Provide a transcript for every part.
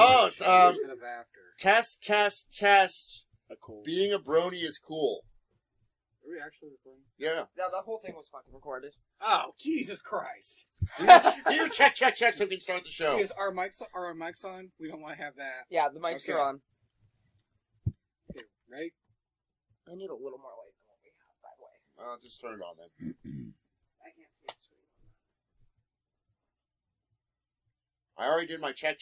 Oh, Instead of after. test. Cool. Being a brony is cool. Are we actually recording? Yeah. No, the whole thing was fucking recorded. Oh, Jesus Christ. Do your check so we can start the show. Is our mics on? We don't want to have that. Yeah, the mics Okay. are on. Okay, ready? I need a little more light than what we have, by the way. Just turn it on then. I can't see the screen. I already did my check.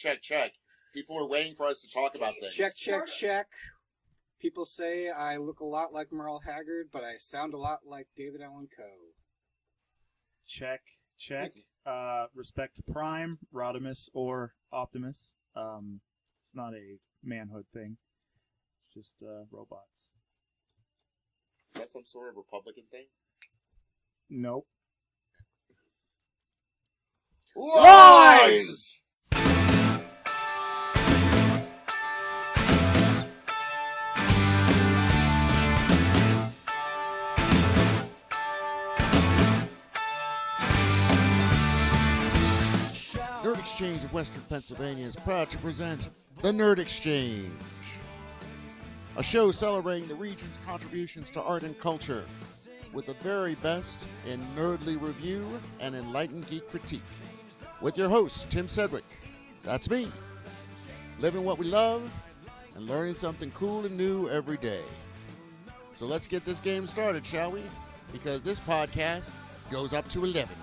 People are waiting for us to talk about things. Check. People say I look a lot like Merle Haggard, but I sound a lot like David Allan Coe. Check. Respect to Prime, Rodimus, or Optimus. It's not a manhood thing. It's just robots. Is that some sort of Republican thing? Nope. Lies! Nerd Exchange of Western Pennsylvania is proud to present the Nerd Exchange, a show celebrating the region's contributions to art and culture, with the very best in nerdly review and enlightened geek critique. With your host, Tim Sedgwick. That's me. Living what we love and learning something cool and new every day. So let's get this game started, shall we? Because this podcast goes up to 11.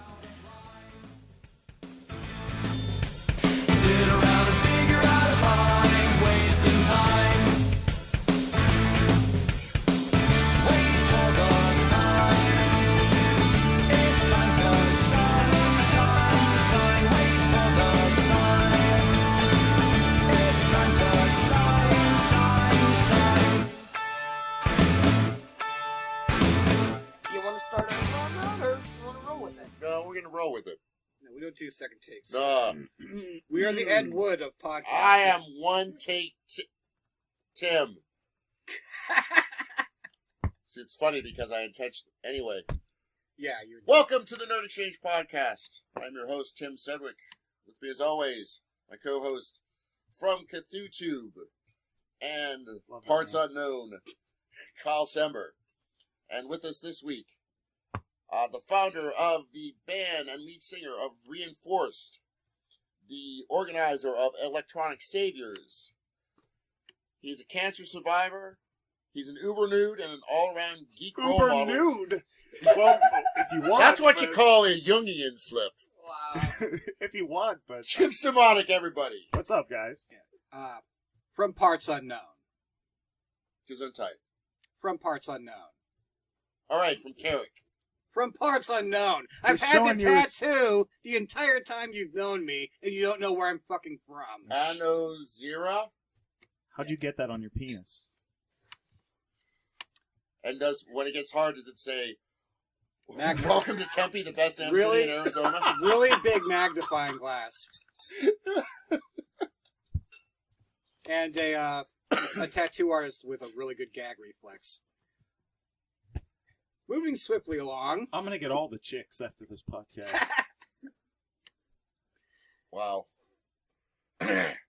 Sit around and figure out a line, wasting time. Wait for the sign. It's time to shine, shine, shine. Wait for the sign. It's time to shine, shine, shine. Do you want to start over on that, or do you want to roll with it? No, we're gonna roll with it. No, we don't do second takes. We We are the Ed Wood of podcasts. I am one take Tim. See, it's funny because I intentionally... Anyway, Yeah, you're... welcome to the Nerd Exchange Podcast. I'm your host, Tim Sedgwick. With me, as always, my co-host from CthulhuTube and Parts Unknown, Kyle Sember. And with us this week, the founder of the band and lead singer of Reinforced, the organizer of Electronic Saviors. He's a cancer survivor. He's an uber nude and an all-around geek role Uber model. nude. Well, if you want. That's what you but- call a Jungian slip. Wow. If you want, but Jim Semonick, everybody. what's up, guys? From Parts Unknown. Gesundheit. From Parts Unknown. All right, from Carrick. From Parts Unknown. I've You're had showing the your- tattoo the entire time you've known me, and you don't know where I'm fucking from. Anno Zera. How'd you get that on your penis? And when it gets hard, does it say, Magna- welcome to Tempe, the best MC Really? in Arizona? Really big magnifying glass. And a tattoo artist with a really good gag reflex. Moving swiftly along. I'm gonna get all the chicks after this podcast. Wow.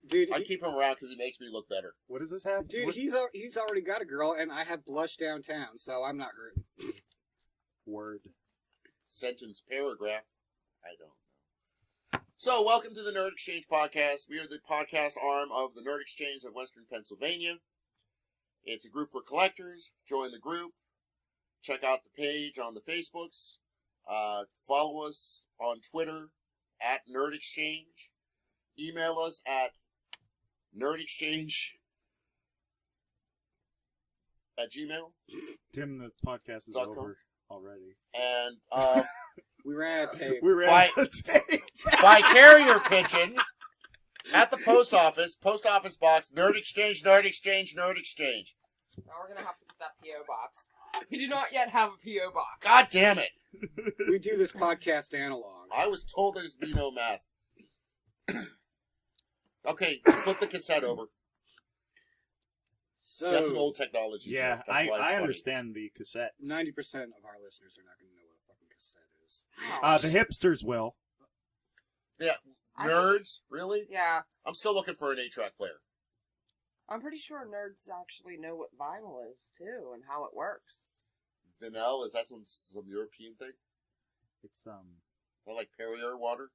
Dude, I keep him around because he makes me look better. What does this have? dude, What- he's already got a girl, and I have blush downtown, so I'm not hurting. Word. Sentence paragraph. I don't know. So, welcome to the Nerd Exchange Podcast. We are the podcast arm of the Nerd Exchange of Western Pennsylvania. It's a group for collectors. Join the group. Check out the page on the Facebooks. Follow us on Twitter at Nerd Exchange. Email us at nerdexchange@gmail. Tim, the podcast is .com. over already. And We ran out of tape. We ran By- out of tape. by carrier pigeon at the post office box, Nerd Exchange, Nerd Exchange, Nerd Exchange. Now we're going to have to put that P.O. box. We do not yet have a P.O. box. God damn it. We do this podcast analog. I was told there's be no math. Okay, flip the cassette over. So, That's an old technology. Yeah, joke. That's why it's I funny. understand the cassette. 90% of our listeners are not going to know what a fucking cassette is. The hipsters will. Yeah, Nerds? Really? Yeah. I'm still looking for an 8-track player. I'm pretty sure nerds actually know what vinyl is, too, and how it works. Vanille? Is that some European thing? It's Not like Perrier water?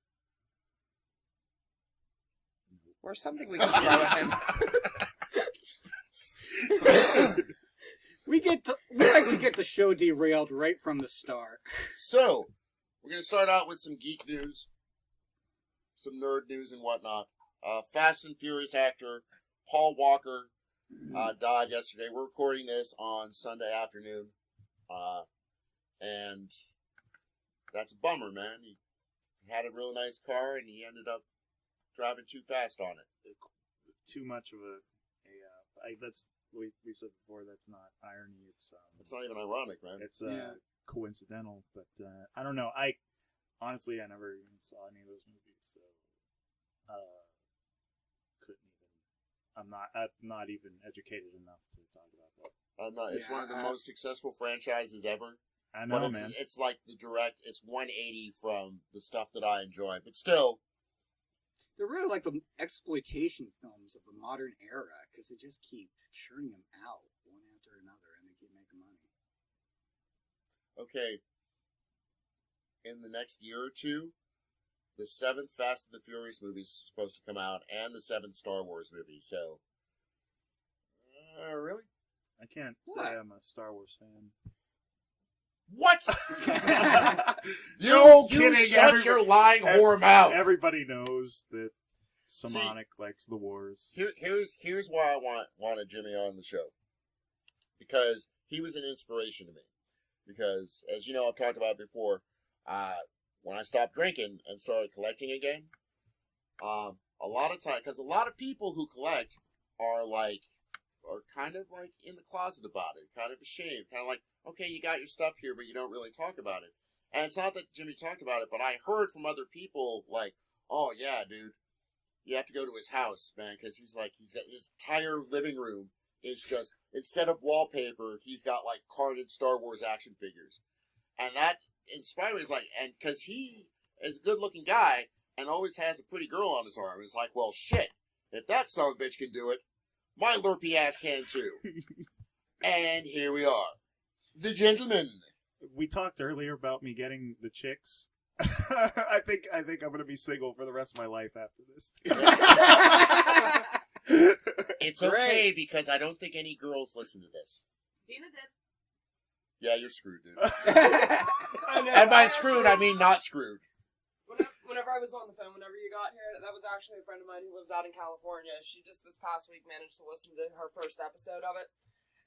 Or something we can throw at him. We like to get the show derailed right from the start. So, we're going to start out with some geek news, some nerd news and whatnot. Fast and Furious actor Paul Walker died yesterday. We're recording this on Sunday afternoon. And that's a bummer, man. He had a really nice car, and he ended up driving too fast on it. too much of that's we said before. That's not irony. It's not even ironic, man. It's coincidental. But I don't know. I honestly never even saw any of those movies, so couldn't even. I'm not even educated enough to talk about that. I'm not. It's one of the most successful franchises ever. I know, but man. It's like it's 180 from the stuff that I enjoy. But still, they're really like the exploitation films of the modern era because they just keep churning them out one after another, and they keep making money. Okay. In the next year or two, the 7th Fast and the Furious movie is supposed to come out, and the 7th Star Wars movie. So, really? I can't say I'm a Star Wars fan. What? No you kidding. Shut your lying whore mouth. Everybody knows that Semonick likes the wars. Here's why I wanted Jimmy on the show. Because he was an inspiration to me. Because, as you know, I've talked about before, when I stopped drinking and started collecting again, a lot of time, because a lot of people who collect are kind of like in the closet about it, kind of ashamed, kind of like, okay, you got your stuff here, but you don't really talk about it. And it's not that Jimmy talked about it, but I heard from other people like, oh yeah, dude, you have to go to his house, man, because he's got his entire living room is just, instead of wallpaper, he's got like carded Star Wars action figures. And that inspired me. It's like, and because he is a good looking guy and always has a pretty girl on his arm, it's like, well, shit, if that son of a bitch can do it, my lurpy ass can too. And here we are. The gentleman. We talked earlier about me getting the chicks. I think I'm gonna be single for the rest of my life after this. It's okay because I don't think any girls listen to this. Dina did. Yeah, you're screwed, dude. And by screwed, I mean not screwed. Whenever I was on the phone, whenever you got here, that was actually a friend of mine who lives out in California. She just this past week managed to listen to her first episode of it.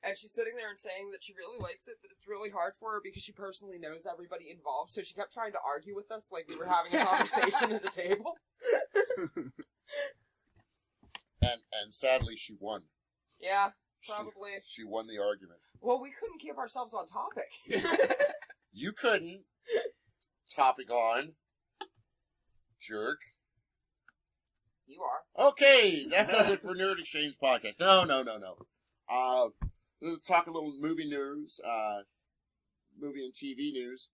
And she's sitting there and saying that she really likes it, but it's really hard for her because she personally knows everybody involved. So she kept trying to argue with us like we were having a conversation at the table. And sadly, she won. Yeah, probably. She won the argument. Well, we couldn't keep ourselves on topic. You couldn't. Topic on. Jerk. You are. Okay, that does it for Nerd Exchange Podcast. No. Let's talk a little movie news, movie and TV news.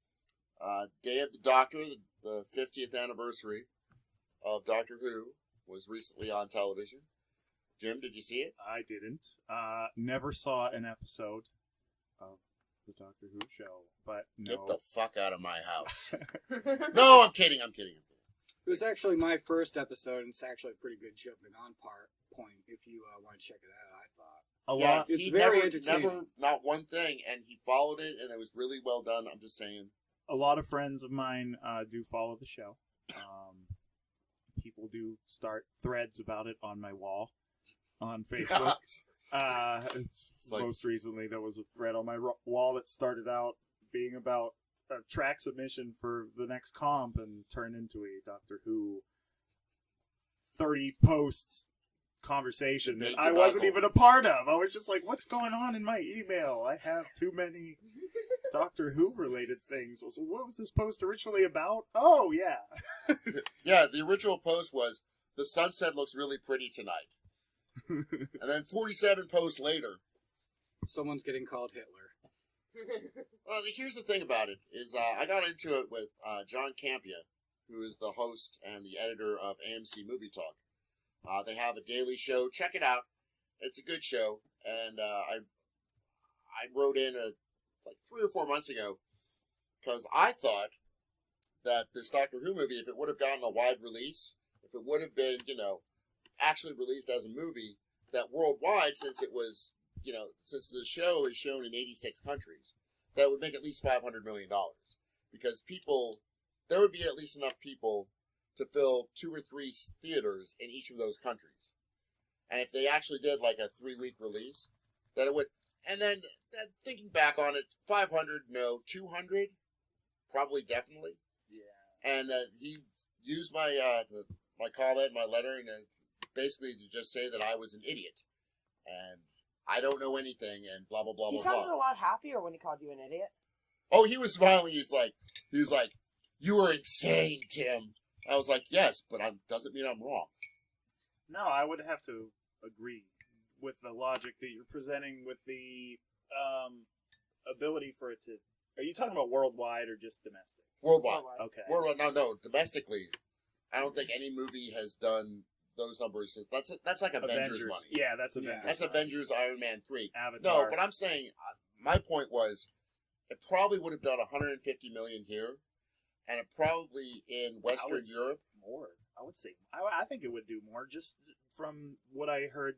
Day of the Doctor, the 50th anniversary of Doctor Who, was recently on television. Jim, did you see it? I didn't. Never saw an episode of the Doctor Who show, but no. Get the fuck out of my house. No, I'm kidding. It was actually my first episode, and it's actually a pretty good jumping on point if you want to check it out, I thought. It's very entertaining. Not one thing, and he followed it, and it was really well done. I'm just saying. A lot of friends of mine do follow the show. People do start threads about it on my wall on Facebook. Most recently, there was a thread on my wall that started out being about a track submission for the next comp and turned into a Doctor Who 30 posts conversation that I wasn't even a part of. I was just like, what's going on in my email? I have too many Doctor Who related things. So what was this post originally about? Oh, yeah. Yeah, the original post was, the sunset looks really pretty tonight. And then 47 posts later, someone's getting called Hitler. Well, here's the thing about it, is I got into it with John Campia, who is the host and the editor of AMC Movie Talk. They have a daily show. Check it out. It's a good show. And I wrote in like 3 or 4 months ago because I thought that this Doctor Who movie, if it would have gotten a wide release, if it would have been, actually released as a movie, that worldwide, since it was, since the show is shown in 86 countries, that would make at least $500 million. Because there would be at least enough people to fill 2 or 3 theaters in each of those countries. And if they actually did like a 3-week release, that it would, and then thinking back on it, 500, no, 200, probably, definitely. Yeah. And he used my comment, my letter, and basically to just say that I was an idiot. And I don't know anything, and blah, blah, blah, He blah, sounded blah. a lot happier when he called you an idiot. Oh, he was smiling. He was like, "You are insane, Tim." I was like, "Yes, but doesn't mean I'm wrong." No, I would have to agree with the logic that you're presenting with the ability for it to... Are you talking about worldwide or just domestic? Worldwide. Okay. Worldwide. No, domestically, I don't think any movie has done those numbers. That's like Avengers money. Yeah, that's Avengers. That's Avengers, Iron Man 3. Avatar. No, but I'm saying, my point was, it probably would have done 150 million here, and it probably in Western Europe. More. I would say. I think it would do more, just from what I heard,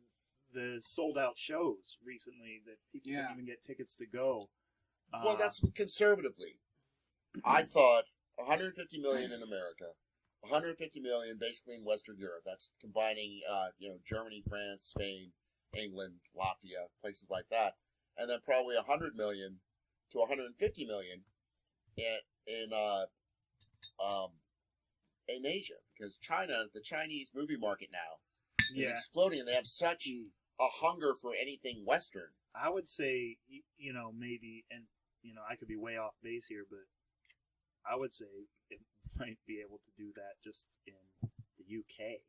the sold out shows recently that people didn't even get tickets to go. Well, that's conservatively. I thought 150 million in America, 150 million basically in Western Europe. That's combining, Germany, France, Spain, England, Latvia, places like that, and then probably 100 million to 150 million in Asia, because China, the Chinese movie market now is exploding, and they have such a hunger for anything Western. I would say, maybe, and I could be way off base here, but I would say it might be able to do that just in the UK.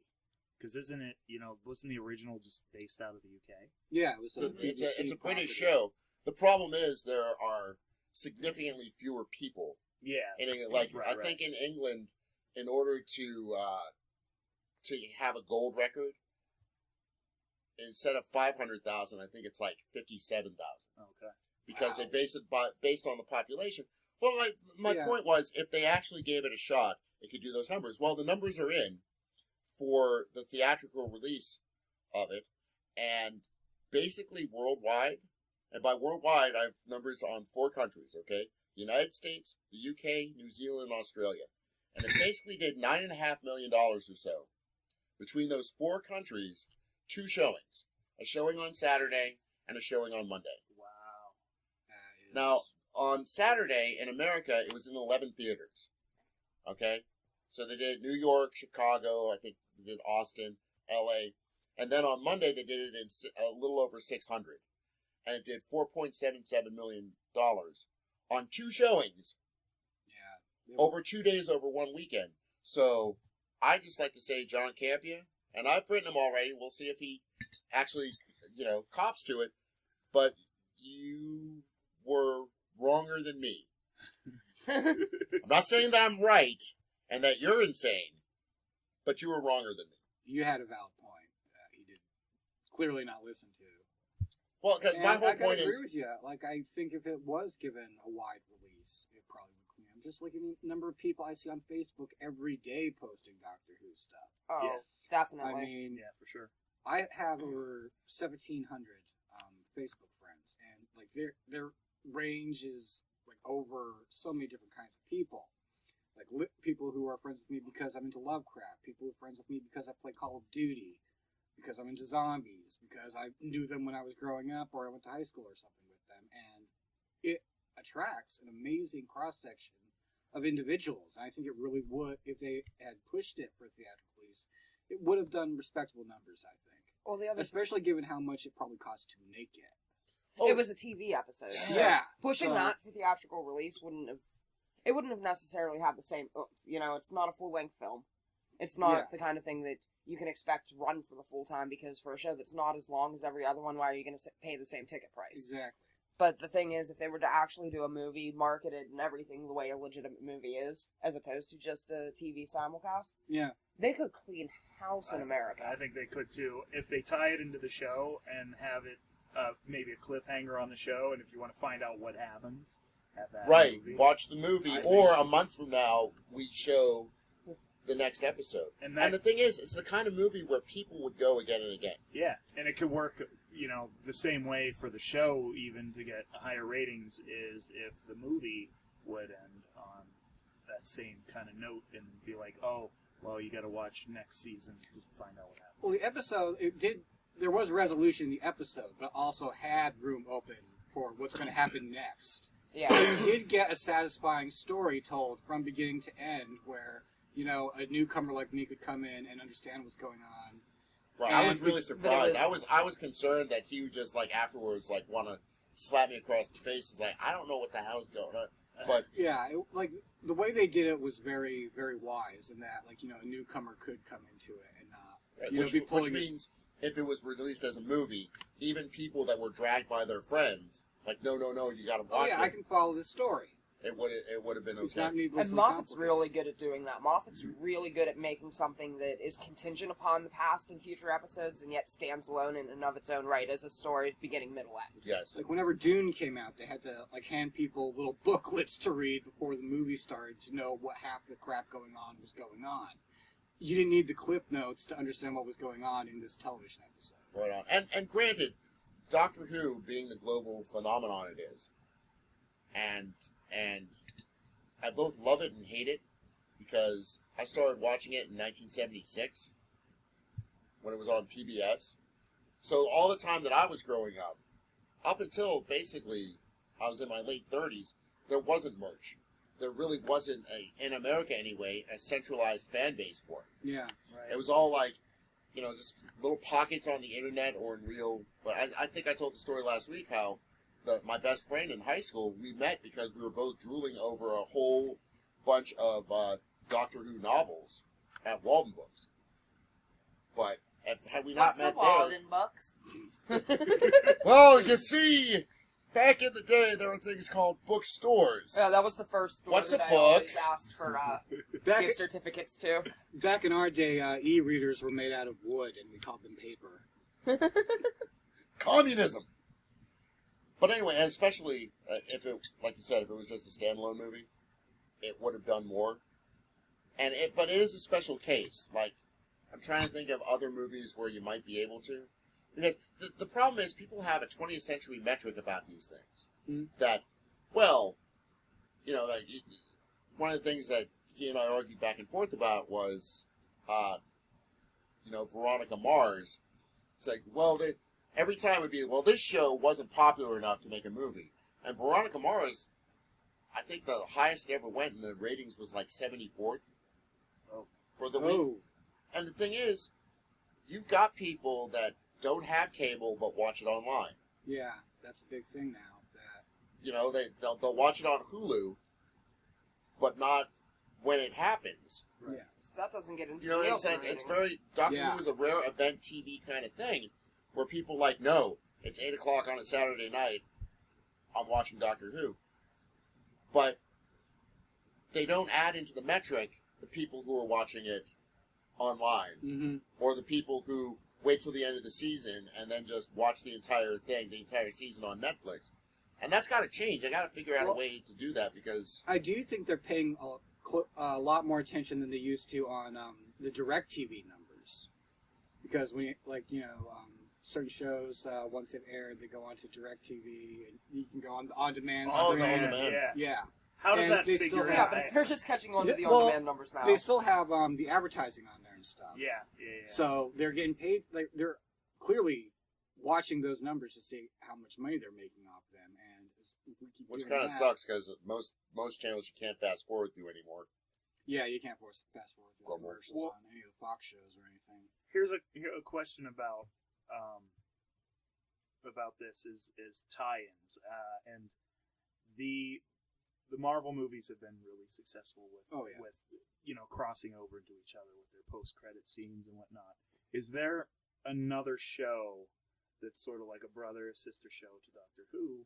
Because isn't it, wasn't the original just based out of the UK? Yeah, it was. It's a British show. The problem is there are significantly fewer people. Yeah. I think in England, in order to have a gold record, instead of 500,000, I think it's like 57,000. Okay. Because they base it based on the population. Well, my point was, if they actually gave it a shot, it could do those numbers. Well, the numbers are in for the theatrical release of it, and basically worldwide, and by worldwide, I have numbers on 4 countries, okay? The United States, the UK, New Zealand, and Australia. And it basically did $9.5 million or so between those 4 countries, 2 showings. A showing on Saturday and a showing on Monday. Wow. Now, on Saturday in America, it was in 11 theaters. Okay? So they did New York, Chicago, I think they did Austin, LA. And then on Monday, they did it in a little over 600. And it did $4.77 million on 2 showings. Yeah. Over 2 days, over 1 weekend. So I just like to say John Campia, and I've written him already. We'll see if he actually, cops to it. But you were wronger than me. I'm not saying that I'm right and that you're insane, but you were wronger than me. You had a valid point that he did clearly not listen to. Well, because my whole point is... I agree with you. I think if it was given a wide release, it probably would clean. I'm just looking at the number of people I see on Facebook every day posting Doctor Who stuff. Oh, yeah. Definitely. I mean, yeah, for sure. I have over 1,700 Facebook friends, and their range is over so many different kinds of people. People who are friends with me because I'm into Lovecraft, people who are friends with me because I play Call of Duty, because I'm into zombies, because I knew them when I was growing up or I went to high school or something with them, and it attracts an amazing cross-section of individuals, and I think it really would, if they had pushed it for theatrical release, it would have done respectable numbers, I think. Well, especially given how much it probably cost to make it. It was a TV episode. Yeah. Pushing that for theatrical release wouldn't have necessarily had the same, it's not a full-length film. It's not the kind of thing that you can expect to run for the full time, because for a show that's not as long as every other one, why are you going to pay the same ticket price? Exactly. But the thing is, if they were to actually do a movie, market it and everything the way a legitimate movie is, as opposed to just a TV simulcast, Yeah. they could clean house in America. I think they could too. If they tie it into the show and have it maybe a cliffhanger on the show, and if you want to find out what happens, have that Right. movie. Watch the movie, I or think- a month from now, we show the next episode. And And the thing is, it's the kind of movie where people would go again and again. Yeah, and it could work, the same way for the show, even to get higher ratings, is if the movie would end on that same kind of note and be like, oh, well, you got to watch next season to find out what happened. Well, the episode, there was resolution in the episode, but also had room open for what's going to happen next. Yeah. So you did get a satisfying story told from beginning to end where, a newcomer like me could come in and understand what's going on. Right. I And- was really but it surprised. was- I was concerned that he would just afterwards want to slap me across the face. He's like, I don't know what the hell's going on. But Yeah, the way they did it was very, very wise in that, a newcomer could come into it and not, which means if it was released as a movie, even people that were dragged by their friends, no, you got to oh watch yeah, it. I can follow this story. It would have been It's okay. not needlessly And Moffat's complicated. really good at doing that. Moffat's really good at making something that is contingent upon the past and future episodes, and yet stands alone in and of its own right as a story, beginning, middle, end. Yes. Whenever Dune came out, they had to hand people little booklets to read before the movie started to know what half the crap going on was going on. You didn't need the clip notes to understand what was going on in this television episode. Right on. And granted, Doctor Who being the global phenomenon it is, and I both love it and hate it, because I started watching it in 1976 when it was on PBS. So all the time that I was growing up until basically I was in my late 30s, there wasn't merch. There really wasn't, in America anyway, a centralized fan base for it. Yeah. It was all just little pockets on the internet or in real. But I think I told the story last week how my best friend in high school, we met because we were both drooling over a whole bunch of Doctor Who novels at Walden Books. But had we not met there, Bucks? well, you see, back in the day there were things called bookstores. Yeah, that was the first store What's that a I book? always asked for Back, gift certificates to. back in our day, e-readers were made out of wood, and we called them paper. Communism. But anyway, especially if it, like you said, if it was just a standalone movie, it would have done more. But it is a special case. I'm trying to think of other movies where you might be able to, because the problem is people have a 20th century metric about these things. Mm. That, one of the things that he and I argued back and forth about was, Veronica Mars. It's every time it would be, this show wasn't popular enough to make a movie. And Veronica Mars, I think the highest it ever went in the ratings was 74th for the week. Oh, And the thing is, you've got people that don't have cable but watch it online. yeah, that's a big thing now. That They'll watch it on Hulu, but not when it happens. Yeah. So that doesn't get into You know, the it's Nielsen it's ratings. very Doctor Yeah. Who is a rare event TV kind of thing, where people no, it's 8:00 on a Saturday night, I'm watching Doctor Who, but they don't add into the metric the people who are watching it online, Mm-hmm. or the people who wait till the end of the season and then just watch the entire thing, the entire season on Netflix, and that's got to change. They got to figure out a way to do that because I do think they're paying a lot more attention than they used to on the DirecTV numbers, because when certain shows once they've aired, they go onto DirecTV and you can go on demand. Oh, the stream. on-demand. Yeah. Yeah, How does And that they figure still out? have- Yeah, but they're just catching on to the Well, on-demand numbers now. they still have the advertising on there and stuff. Yeah. So they're getting paid. They're clearly watching those numbers to see how much money they're making off them, and if we keep which doing kind of that- sucks because most channels you can't fast forward through anymore. Yeah, you can't fast forward through Global. commercials Well- on any of the Fox shows or anything. Here's a question about this is tie-ins and the Marvel movies have been really successful with Oh, yeah. with crossing over into each other with their post-credit scenes and whatnot. Is there another show that's sort of like a brother or sister show to Doctor Who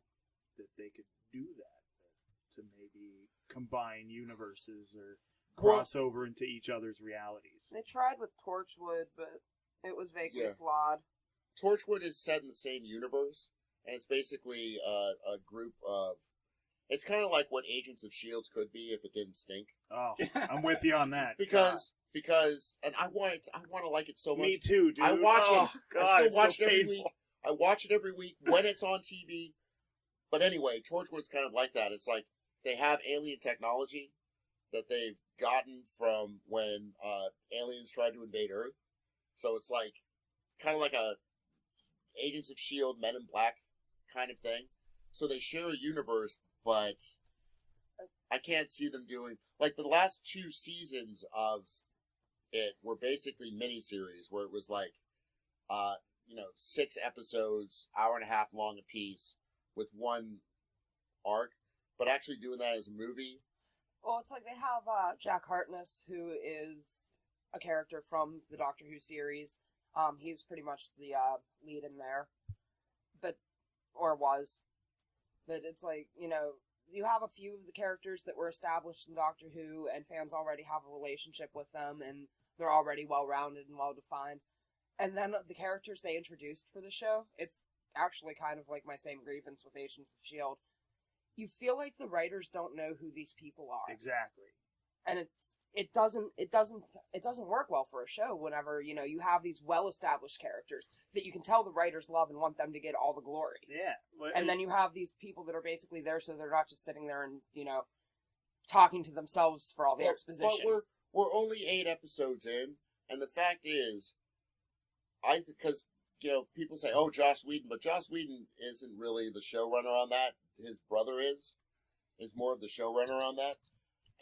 that they could do that to maybe combine universes or Well- cross over into each other's realities. They tried with Torchwood, but it was vaguely Yeah. flawed. Torchwood is set in the same universe, and it's basically a group of. It's kind of like what Agents of Shields could be if it didn't stink. Oh, I'm with you on that. Because and I want to like it so much. Me too, dude. I watch oh, it. God, I still it's watch so it every painful. week. I watch it every week when it's on TV. But anyway, Torchwood's kind of like that. It's like they have alien technology that they've gotten from when aliens tried to invade Earth. So it's like kind of like a Agents of Shield, Men in Black kind of thing. So they share a universe, but I can't see them doing like the last 2 seasons of it were basically miniseries where it was like 6 episodes, hour and a half long a piece with one arc, but actually doing that as a movie. Well, it's like they have Jack Harkness, who is a character from the Doctor Who series. He's pretty much the lead in there, or was. But it's like, you have a few of the characters that were established in Doctor Who, and fans already have a relationship with them, and they're already well-rounded and well-defined. And then the characters they introduced for the show, it's actually kind of like my same grievance with Agents of S.H.I.E.L.D. You feel like the writers don't know who these people are. Exactly. And it doesn't work well for a show whenever, you have these well-established characters that you can tell the writers love and want them to get all the glory. Yeah. Well, And then you have these people that are basically there so they're not just sitting there and, talking to themselves for all the exposition. But we're only 8 episodes in, and the fact is, because people say, "Oh, Joss Whedon," but Joss Whedon isn't really the showrunner on that. His brother is more of the showrunner on that.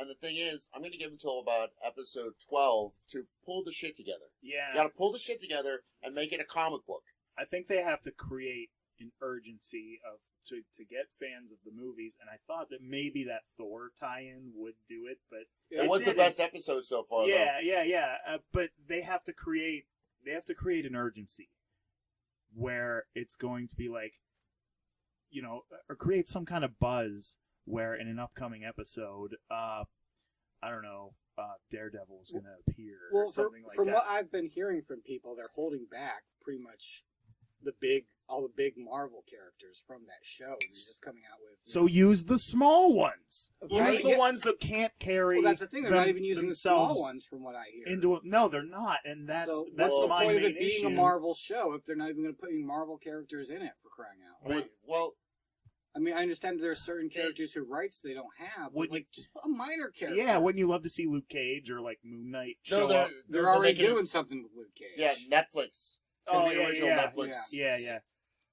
And the thing is, I'm going to give him until about episode 12 to pull the shit together. yeah. You got to pull the shit together and make it a comic book. I think they have to create an urgency to get fans of the movies, and I thought that maybe that Thor tie-in would do it, but It was the didn't. best episode so far, though. Yeah. But they have to create an urgency where it's going to be like, or create some kind of buzz where in an upcoming episode, I don't know, Daredevil's going to appear or something like from that. what I've been hearing from people, they're holding back pretty much all the big Marvel characters from that show. They're just coming out with. So use the small ones. Right. Use the ones that can't carry. Well, that's the thing. They're not even using the themselves small ones, from what I hear. No, they're not, and that's so that's what's the my point of main it being issue. a Marvel show if they're not even going to put any Marvel characters in it, for crying out loud? Well, I mean, I understand there are certain characters who rights they don't have, but Wouldn't just a minor character. Yeah, wouldn't you love to see Luke Cage or like Moon Knight no, show up? they're already making doing something with Luke Cage. Yeah, Netflix. It's going to be an original Netflix. Yeah.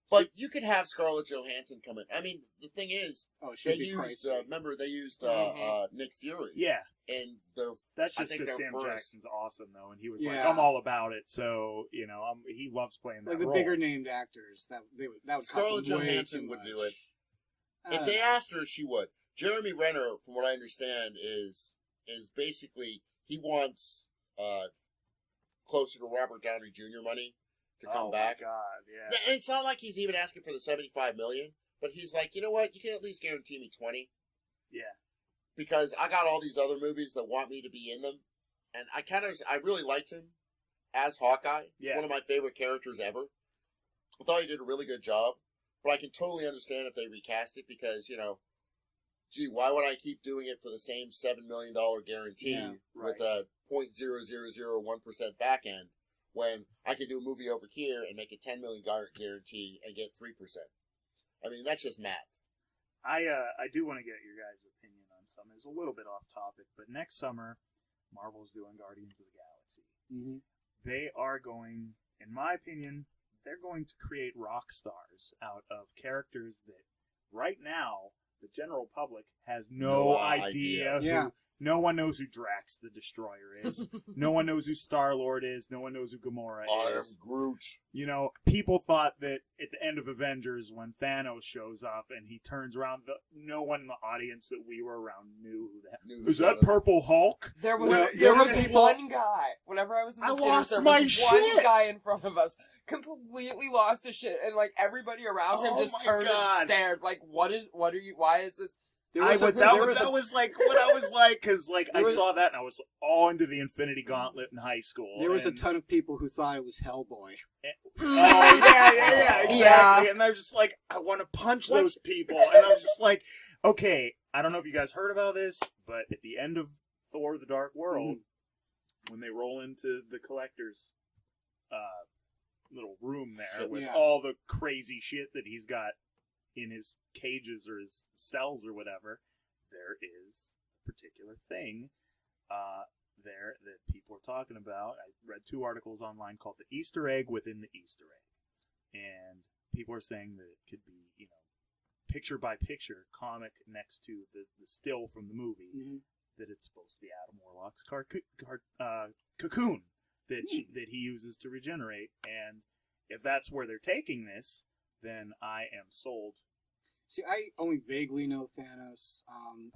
But you could have Scarlett Johansson come in. I mean, the thing is, Oh, it they should be used, pricey. remember, they used Mhm. Nick Fury. Yeah, And the that's I just think because they're Sam first. Jackson's awesome though, and he was like, Yeah. "I'm all about it." So he loves playing that Like the role. bigger named actors, that would cost Scarlett them way Johansson too would much. do it. I If don't they know. asked her, she would. Jeremy Renner, from what I understand, is basically he wants closer to Robert Downey Jr. money to come Oh back. my God, yeah. And it's not like he's even asking for the $75 million, but he's like, you know what? You can at least guarantee me 20 Yeah. because I got all these other movies that want me to be in them, and I really liked him as Hawkeye. He's Yeah. one of my favorite characters ever. I thought he did a really good job, but I can totally understand if they recast it because gee, why would I keep doing it for the same $7 million guarantee Yeah, with a 0.0001% back end when I can do a movie over here and make a $10 million guarantee and get 3%? I mean, that's just math. I do want to get your guys' opinion on some. It's a little bit off topic, but next summer, Marvel's doing Guardians of the Galaxy. Mhm. They are going, in my opinion, they're going to create rock stars out of characters that right now the general public has no No idea idea. Yeah. No one knows who Drax the Destroyer is. No one knows who Star-Lord is. No one knows who Gamora I am is. Groot. You know, people thought that at the end of Avengers, when Thanos shows up and he turns around, no one in the audience that we were around knew who that. Is that Purple Hulk? There was Well, there yeah, was people- one guy. Whenever I was in the I theaters, lost there my was one shit. guy in front of us, completely lost his shit, and like everybody around him Oh just my turned God. and stared. Like, what are you? Why is this? That was like what I was like, because like I saw that and I was all into the Infinity Gauntlet in high school. There was a and- ton of people who thought it was Hellboy. Oh yeah, exactly. Yeah. And I was just like, I want to punch those people, and I was just like, okay, I don't know if you guys heard about this, but at the end of Thor: The Dark World, when they roll into the collector's little room there with all the crazy shit that he's got in his cages or his cells or whatever, there is a particular thing there that people are talking about. I read 2 articles online called The Easter Egg Within the Easter Egg. And people are saying that it could be, you know, picture by picture comic next to the still from the movie, that it's supposed to be Adam Warlock's cocoon that he uses to regenerate. And if that's where they're taking this, then I am sold. See, I only vaguely know Thanos.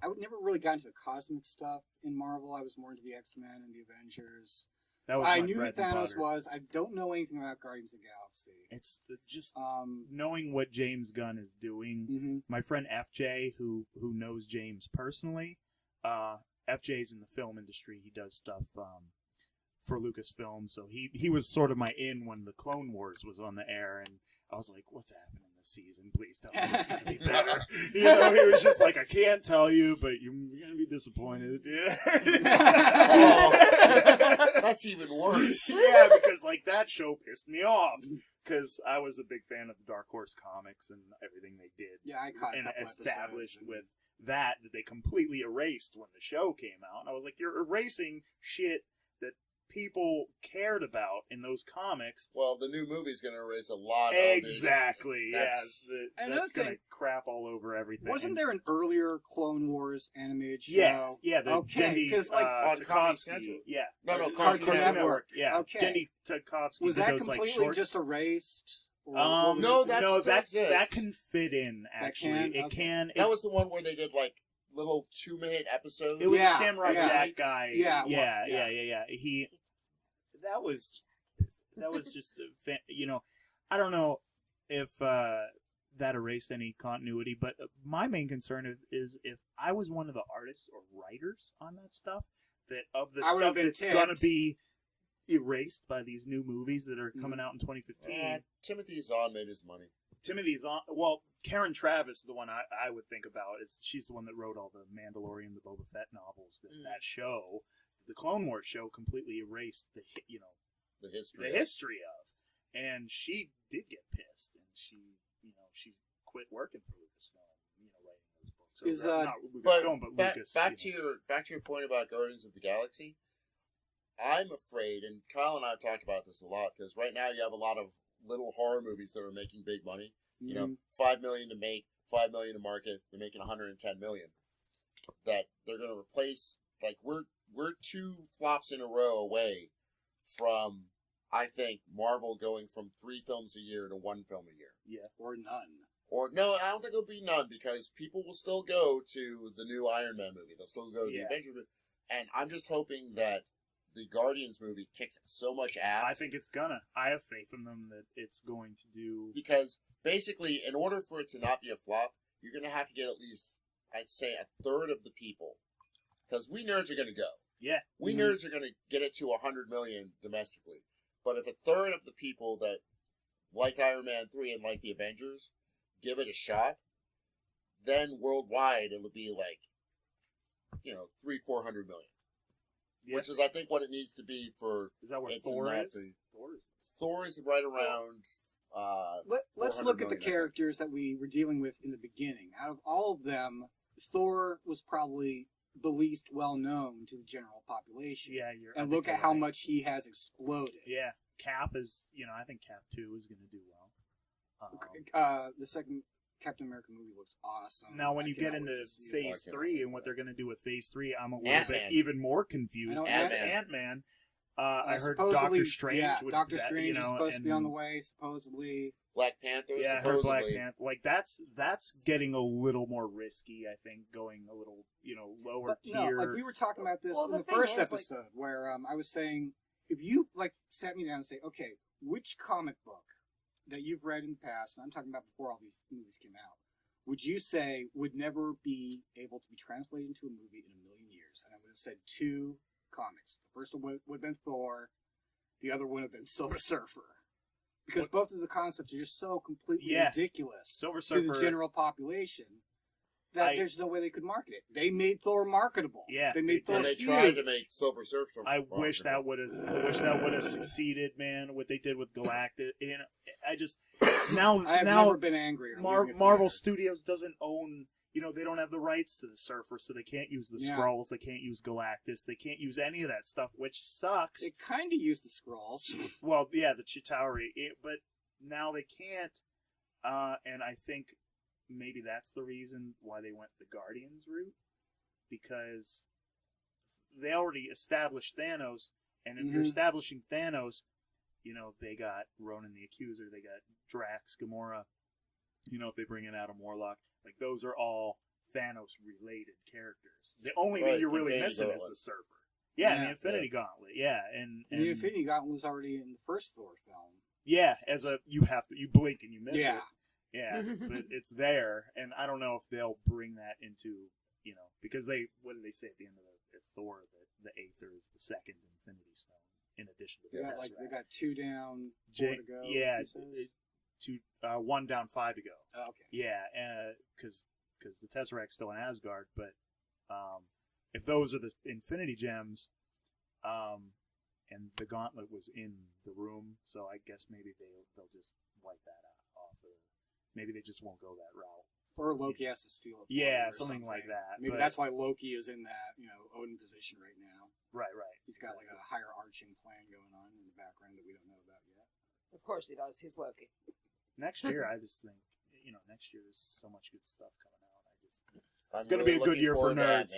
I would never really got into the cosmic stuff in Marvel. I was more into the X-Men and the Avengers. That was I my knew who bread and Thanos butter. was. I don't know anything about Guardians of the Galaxy. It's just Um, knowing what James Gunn is doing. My friend FJ, who knows James personally, FJ's in the film industry. He does stuff for Lucasfilm, so he was sort of my in when the Clone Wars was on the air, and I was like, "What's happening this season? Please tell me it's going to be better." You know, he was just like, "I can't tell you, but you're going to be disappointed." That's even worse. Yeah, because like that show pissed me off because I was a big fan of the Dark Horse comics and everything they did. Yeah, I caught a and couple established episodes. with that they completely erased when the show came out. And I was like, you're erasing shit that people cared about in those comics. Well, the new movie's going to erase a lot of Exactly. this. That's- That's going to crap all over everything. Wasn't there an earlier Clone Wars animated show? Yeah. The Okay, Jenny 'cause, like, on Comedy Tarkovsky. Central. Yeah. No, Cartoon Network. Yeah. Okay. Jenny Tarkovsky Was did that those like completely shorts. just erased? Or what was No, it? that no, still that exists. can fit in. Actually, can? it Okay. can. That was the one where they did like little 2-minute episodes. It was Yeah, a Samurai yeah. Jack guy. Yeah, Yeah. That was just, you know, I don't know if that erased any continuity, but my main concern is if I was one of the artists or writers on that stuff, that of the I would've stuff been that's ticked. gonna be erased by these new movies that are coming out in 2015. Timothy Zahn made his money. Timothy's on. Well, Karen Travis is the one I would think about. She's the one that wrote all the Mandalorian, the Boba Fett novels. That show, the Clone Wars show, completely erased the history of, and she did get pissed, and she quit working for Lucasfilm, writing those books. Is, not But, Lucasfilm, but back, Lucas. back to your point about Guardians of the Galaxy. I'm afraid, and Kyle and I have talked about this a lot, because right now you have a lot of little horror movies that are making big money. You know, $5 million to make, $5 million to market. They're making $110 million. That they're going to replace. Like we're 2 flops in a row away from, I think, Marvel going from 3 films a year to 1 film a year. Yeah, Or none. Or no, I don't think it'll be none, because people will still go to the new Iron Man movie. They'll still go to the Avengers movie. And I'm just hoping that the Guardians movie kicks so much ass. I think it's gonna. I have faith in them that it's going to do. Because basically, in order for it to not be a flop, you're going to have to get at least, I'd say, 1/3 of the people. Because we nerds are going to go. Yeah. We nerds are going to get it to 100 million domestically. But if 1/3 of the people that like Iron Man 3 and like the Avengers give it a shot, then worldwide it would be like, 300-400 million. Yeah. Which is, I think, what it needs to be for. Is that what it to Thor not is? be- Thor is. Thor is right around. Let's 400 look at the million, I think. characters that we were dealing with in the beginning. Out of all of them, Thor was probably the least well known to the general population. Yeah, I And think look you're at how right. much he has exploded. Yeah, Cap is. I think Cap 2 is going to do well. The second Captain America movie looks awesome. Now, when I you get cannot wait into to see it. Phase I can't 3 wait and for what that. they're going to do with Phase 3, I'm a little Ant-Man. bit even more confused. I know Because Ant-Man. Ant-Man, I heard supposedly, Doctor Strange. Yeah, would, Doctor that, Strange you know, is supposed to be on and- the way. Supposedly, Black Panther, Yeah, I heard Black supposedly. Panther. Like that's getting a little more risky. I think going a little lower but no, tier. like we were talking about this Well, in the the thing first is, like- episode, where I was saying, if you like sat me down and say, okay, which comic book that you've read in the past, and I'm talking about before all these movies came out, would you say would never be able to be translated into a movie in a million years? And I would have said 2 comics. The first one would have been Thor. The other one would have been Silver Surfer. Because both of the concepts are just so completely Yeah. ridiculous Silver to Surfer. the general population that there's no way they could market it. They made Thor marketable. Yeah, They made they Thor And they huge. tried to make Silver Surfer. I wish that would have succeeded, man. What they did with Galactus, and I just now I have now never been angry. Marvel Studios doesn't own. They don't have the rights to the Surfer, so they can't use the Yeah. Skrulls. They can't use Galactus. They can't use any of that stuff, which sucks. They kind of used the Skrulls. Well, yeah, the Chitauri, but now they can't. And I think maybe that's the reason why they went the Guardians route, because they already established Thanos, and if you're Mhm. establishing Thanos, they got Ronan the Accuser, they got Drax, Gamora. If they bring in Adam Warlock, like those are all Thanos-related characters. The only Right, thing you're really Infinity missing is Gauntlet. the Surfer. Yeah, Yeah. the Infinity Gauntlet. Yeah, and The Infinity Gauntlet was already in the first Thor film. yeah, you blink and you miss Yeah. it. Yeah, but it's there, and I don't know if they'll bring that into, because what did they say at the end of the Thor, the Aether is the second Infinity Stone, in addition to the Yeah, Tesseract. like they got 2 down, 4 to go. Yeah, he says. 1 down, 5 to go. Oh, okay. Yeah, because the Tesseract's still in Asgard, but if those are the Infinity Gems, and the Gauntlet was in the room, so I guess maybe they'll just wipe that off. Or maybe they just won't go that route. Or Loki has to steal it. for Yeah, him or something like that, Maybe but- that's why Loki is in that, Odin position right now. Right. He's got like a higher arching plan going on in the background that we don't know about yet. Of course he does. He's Loki. Next year, I just think, next year there's so much good stuff coming out. I'm It's gonna be a good looking year for forward to nerds.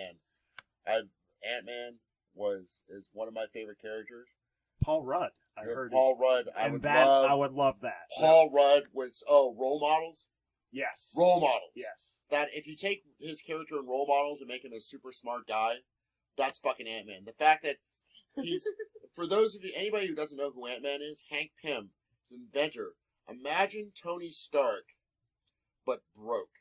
Ant-Man. Ant-Man is one of my favorite characters. Paul Rudd, I heard. Paul Rudd. I would love that. Paul Rudd was role models. Yes. Role models. Yes. That if you take his character in role models and make him a super smart guy, that's fucking Ant-Man. The fact that he's for those of you anybody who doesn't know who Ant-Man is, Hank Pym is an inventor. Imagine Tony Stark, but broke.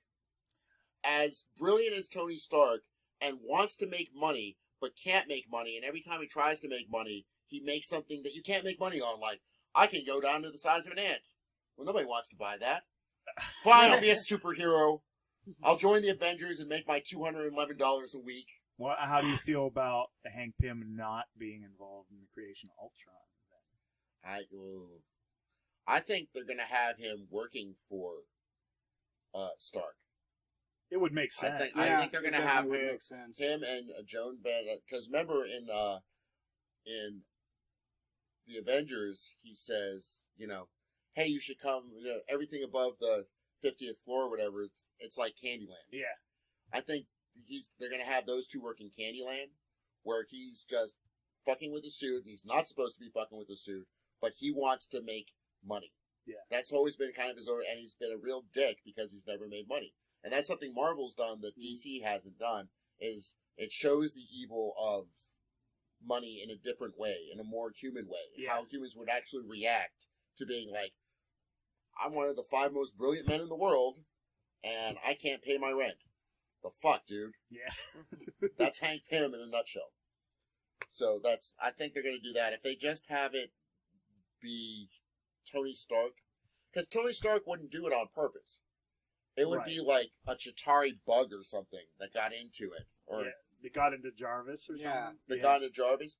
As brilliant as Tony Stark and wants to make money, but can't make money, and every time he tries to make money, he makes something that you can't make money on, like, I can go down to the size of an ant. Well, nobody wants to buy that. Fine, I'll be a superhero. I'll join the Avengers and make my $211 a week. Well, how do you feel about Hank Pym not being involved in the creation of Ultron? I think they're going to have him working for Stark. It would make sense. I think they're it going to have definitely would make sense. him and Joan Bennett. Because remember in the Avengers, he says, hey, you should come. Everything above the 50th floor or whatever, it's like Candyland. Yeah. I think they're going to have those two work in Candyland, where he's just fucking with the suit, and he's not supposed to be fucking with the suit, but he wants to make money. Yeah. That's always been kind of his order, and he's been a real dick because he's never made money. And that's something Marvel's done that DC hasn't done, is it shows the evil of money in a different way, in a more human way. Yeah. How humans would actually react to being like, I'm one of the 5 most brilliant men in the world, and I can't pay my rent. The fuck, dude? Yeah. That's Hank Pym in a nutshell. So I think they're going to do that. If they just have it be Tony Stark, because Tony Stark wouldn't do it on purpose. It would Right. be like a Chitauri bug or something that got into it, or They got into Jarvis or Yeah. something. they got into Jarvis.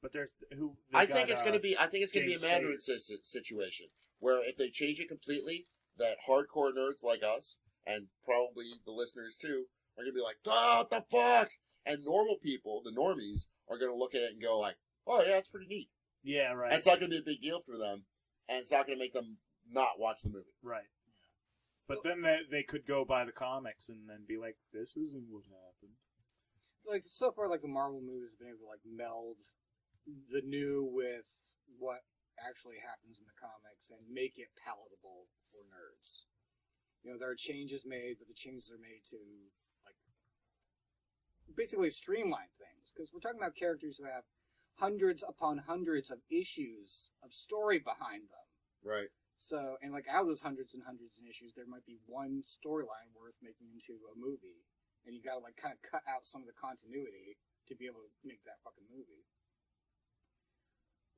But there's who? I think it's going to be a James Mandarin situation where if they change it completely, that hardcore nerds like us and probably the listeners too are going to be like, "Oh, what the fuck?" And normal people, the normies, are going to look at it and go like, "Oh yeah, it's pretty neat." Yeah, right. And it's not going to be a big deal for them, and it's not going to make them not watch the movie. Right. But then they could go by the comics and then be like, this isn't what happened. Like, so far, like, the Marvel movies have been able to, like, meld the new with what actually happens in the comics and make it palatable for nerds. You know, there are changes made, but the changes are made to, like, basically streamline things. Because we're talking about characters who have hundreds upon hundreds of issues of story behind them. Right. So, and like out of those hundreds and hundreds of issues, there might be one storyline worth making into a movie. And you gotta like kind of cut out some of the continuity to be able to make that fucking movie.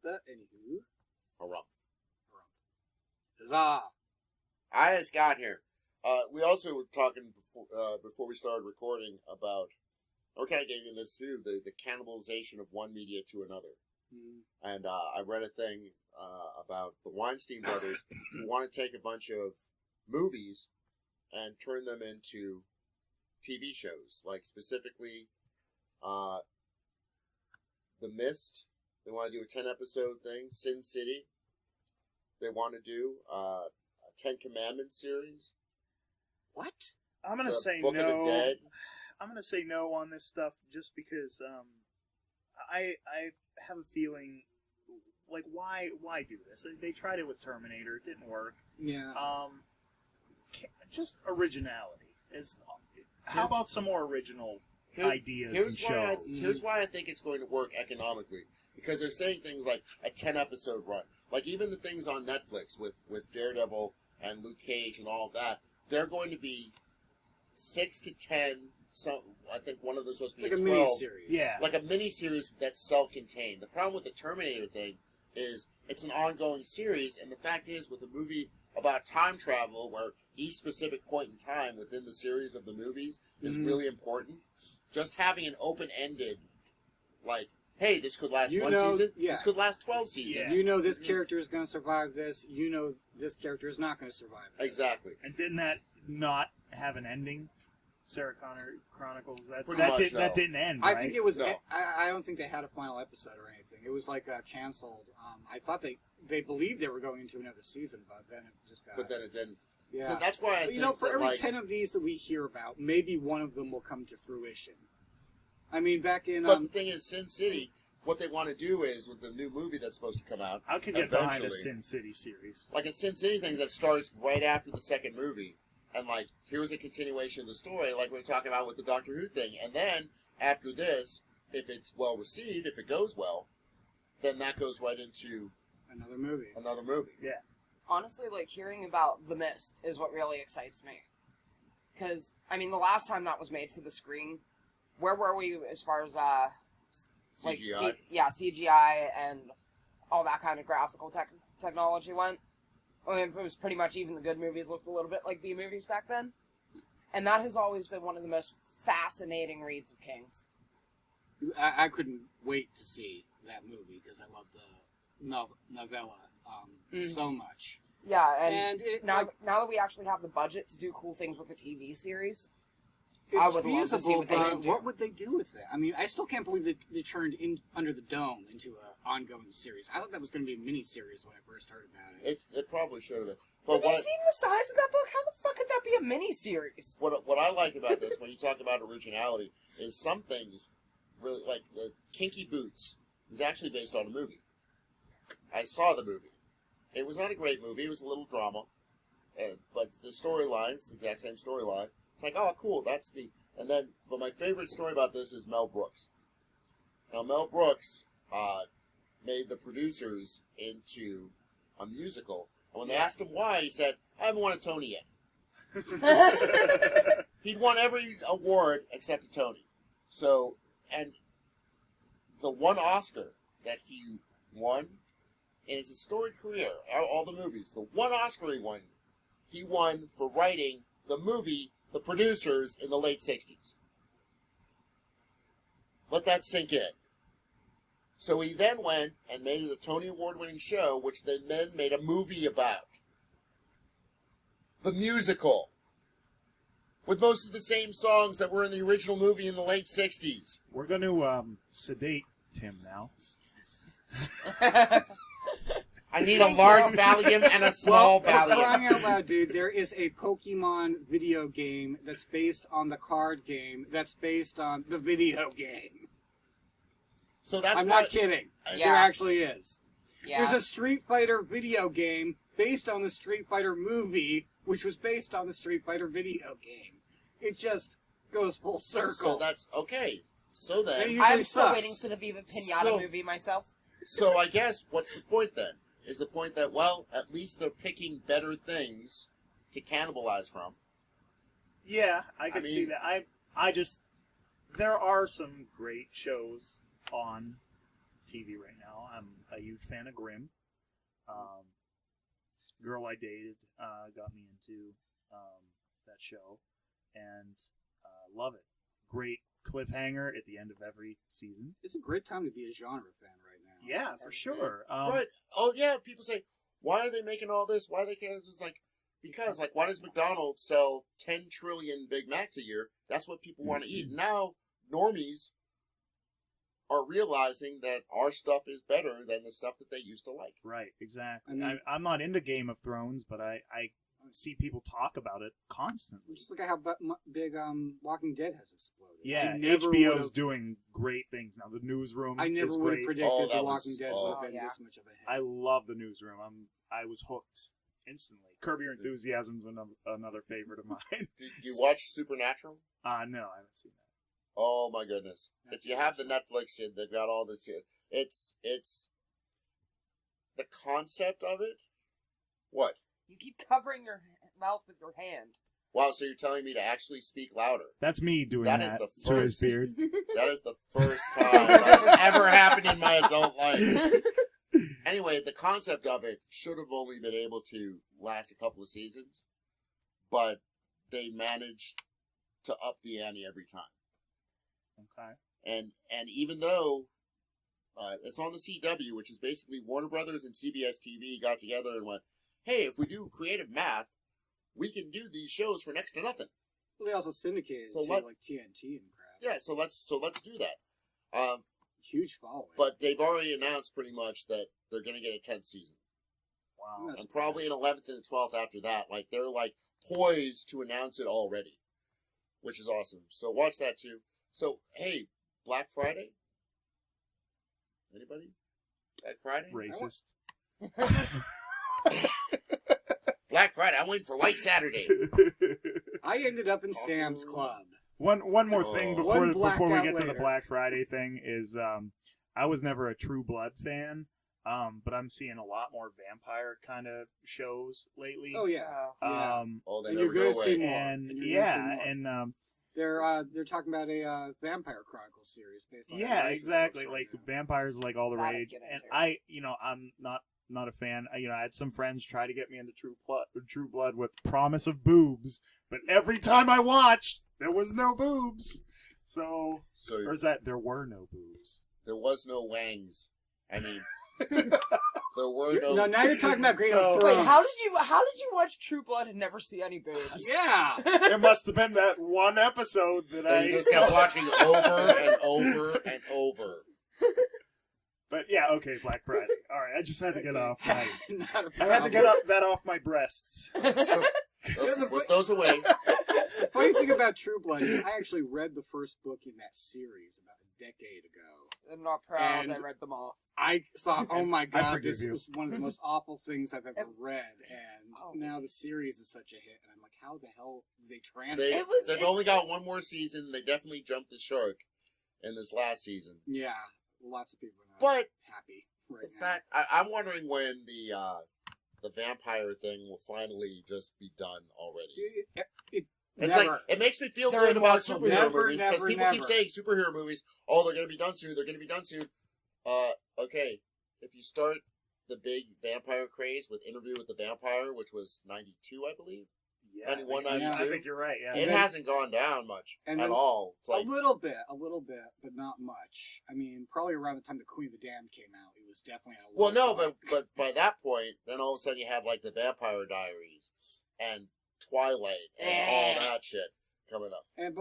But anywho. Harumph. Huzzah! I just got here. We also were talking before we started recording about, we're kind of getting into this too, the cannibalization of one media to another. Mm. And I read a thing about the Weinstein brothers who want to take a bunch of movies and turn them into TV shows, like specifically The Mist. They want to do a 10-episode thing. Sin City. They want to do a 10 Commandments series. What? I'm gonna say Book no. of the Dead. I'm gonna say no on this stuff just because I have a feeling like why do this? They tried it with Terminator, it didn't work. Yeah. Just originality is. How about some more original ideas and Here's shows? why I think it's going to work economically. Because they're saying things like a 10-episode run. Like even the things on Netflix with Daredevil and Luke Cage and all of that, they're going to be 6 to 10. So I think one of them is supposed to be like a 12. mini-series. Yeah. Like a mini-series that's self-contained. The problem with the Terminator thing is it's an ongoing series, and the fact is, with a movie about time travel, where each specific point in time within the series of the movies is really important, just having an open-ended, like, hey, this could last one season, this could last 12 seasons. Yeah. You know this character is going to survive this, you know this character is not going to survive this. Exactly. And didn't that not have an ending? Sarah Connor Chronicles. That didn't end. I Right? think it was. No. I don't think they had a final episode or anything. It was like canceled. I thought they believed they were going into another season, but then it just got. But then it didn't. Yeah. So that's why I But, think you know, for that, every like, 10 of these that we hear about, maybe one of them will come to fruition. I mean, back in. But the thing is, Sin City, what they want to do is, with the new movie that's supposed to come out, I could get behind a eventually, Sin City series. like a Sin City thing that starts right after the second movie. And, like, here's a continuation of the story, like we were talking about with the Doctor Who thing. And then, after this, if it's well received, if it goes well, then that goes right into another movie. another movie. Yeah. Honestly, like, hearing about The Mist is what really excites me. Because, I mean, the last time that was made for the screen, where were we as far as, like, CGI. CGI and all that kind of graphical technology went? I mean, it was pretty much even the good movies looked a little bit like B movies back then. And that has always been one of the most fascinating reads of King's. I couldn't wait to see that movie because I love the novella so much. Yeah, And it, now like, that we actually have the budget to do cool things with a TV series, it's I would love to see feasible, what they but can do. what would they do with it? I mean, I still can't believe that they turned in Under the Dome into an ongoing series. I thought that was going to be a mini-series when I first heard about it. It probably should have. Have you seen the size of that book? How the fuck could that be a mini-series? What I like about this, when you talk about originality, is some things, really, like the Kinky Boots, is actually based on a movie. I saw the movie. It was not a great movie. It was a little drama. But the storyline, it's the exact same storyline. It's like, oh, cool, that's neat. And then, but my favorite story about this is Mel Brooks. Now, Mel Brooks made the producers into a musical. And when they asked him why, he said, I haven't won a Tony yet. He'd won every award except a Tony. So, and the one Oscar that he won in his storied career, all the movies, the one Oscar he won for writing the movie The Producers in the late 60s. Let that sink in. So he then went and made it a Tony Award-winning show, which they then made a movie about. The musical. With most of the same songs that were in the original movie in the late 60s. We're going to sedate Tim now. I need a large Valium and a small For crying Valium. out loud, dude, there is a Pokemon video game that's based on the card game that's based on the video game. So that's I'm why not kidding. Yeah. There actually is. Yeah. There's a Street Fighter video game based on the Street Fighter movie, which was based on the Street Fighter video game. It just goes full circle. So that's okay. So And it then, usually I'm still sucks. waiting for the Viva Pinata So- movie myself. so I guess what's the point then? Is the point that, well, at least they're picking better things to cannibalize from? Yeah, I could mean- see that. I just there are some great shows on TV right now. I'm a huge fan of Grimm. Girl I Dated got me into that show, and love it. Great cliffhanger at the end of every season. It's a great time to be a genre fan right now. Yeah, for sure. Right. Oh, yeah, people say, why are they making all this? Why are they canning? It's like, because, like, why does McDonald's sell 10 trillion Big Macs a year? That's what people want to eat. Now, normies are realizing that our stuff is better than the stuff that they used to like. Right, exactly. I mean- I'm not into Game of Thrones, but I see people talk about it constantly. Just look at how big Walking Dead has exploded. Yeah, I never HBO's would've- doing great things now. The Newsroom I never is would have great. predicted Oh, that The was- Walking Dead oh. would have been Yeah. this much of a hit. I love the Newsroom. I was hooked instantly. Curb Your Enthusiasm's another favorite of mine. Do you watch Supernatural? No, I haven't seen that. Oh my goodness! If you have the Netflix, they've got all this here. It's the concept of it. What? You keep covering your mouth with your hand. Wow! So you're telling me to actually speak louder? That's me doing That that, is the to his first. beard. That is the first time that has ever happened in my adult life. Anyway, the concept of it should have only been able to last a couple of seasons, but they managed to up the ante every time. Okay. And even though it's on the CW, which is basically Warner Brothers and CBS TV got together and went, hey, if we do creative math, we can do these shows for next to nothing. Well, they also syndicated So to let- like TNT and crap. Yeah, so let's do that. Huge following. But they've already announced pretty much that they're going to get a 10th season. Wow. That's And probably an 11th and a 12th after that. Like, they're, like, poised to announce it already, which is awesome. So watch that, too. So, hey, Black Friday? Anybody? Black Friday? Racist. Black Friday. I'm waiting for White Saturday. I ended up in Sam's Club. One more thing Oh. before One we blackout get to the later. Black Friday thing is I was never a True Blood fan, but I'm seeing a lot more vampire kind of shows lately. Oh yeah, yeah. Oh, they And never you're go gonna see away. more. And you're gonna see yeah, more. and They're talking about a Vampire Chronicles series based on yeah, Rice's exactly. books right Like now. vampires, are, like all the That'd rage. get And into I'm not a fan. I had some friends try to get me into True Blood with promise of boobs, but every time I watched, there was no boobs. So, So or is that there were no boobs? there was no wangs. I mean, there were no. No, now you're talking about Game So- of Thrones. Wait, how did you watch True Blood and never see any boobs? Yeah. It must have been that one episode that They I. just kept watching over and over and over. But yeah, okay, Black Friday. All right, I just had to get off. My, Not a I had to get problem. that off my breasts. So, put those away. The funny thing about True Blood is I actually read the first book in that series about a decade ago. I'm not proud. And- I read them all. I thought, oh my god, forgive this you. was one of the most awful things I've ever And- read, and Oh. now the series is such a hit, and I'm like, how the hell did they translate? They've only got one more season. They definitely jumped the shark in this last season. Yeah, lots of people are not But happy the right now. fact, I'm wondering when the vampire thing will finally just be done already. It's Never. like it makes me feel They're good about immortal. superhero Never, movies because never, people keep never. saying superhero movies. Oh, they're going to be done soon. They're going to be done soon. Okay. If you start the big vampire craze with Interview with the Vampire, which was '92, I believe, Yeah, 91, I 92. think you're right. Yeah. it then- hasn't gone down much and at then- all. It's like a little bit, but not much. I mean, probably around the time the Queen of the Damned came out, it was definitely at a low well, no, point. but by that point, then all of a sudden you have like the Vampire Diaries and Twilight and all that shit coming up. And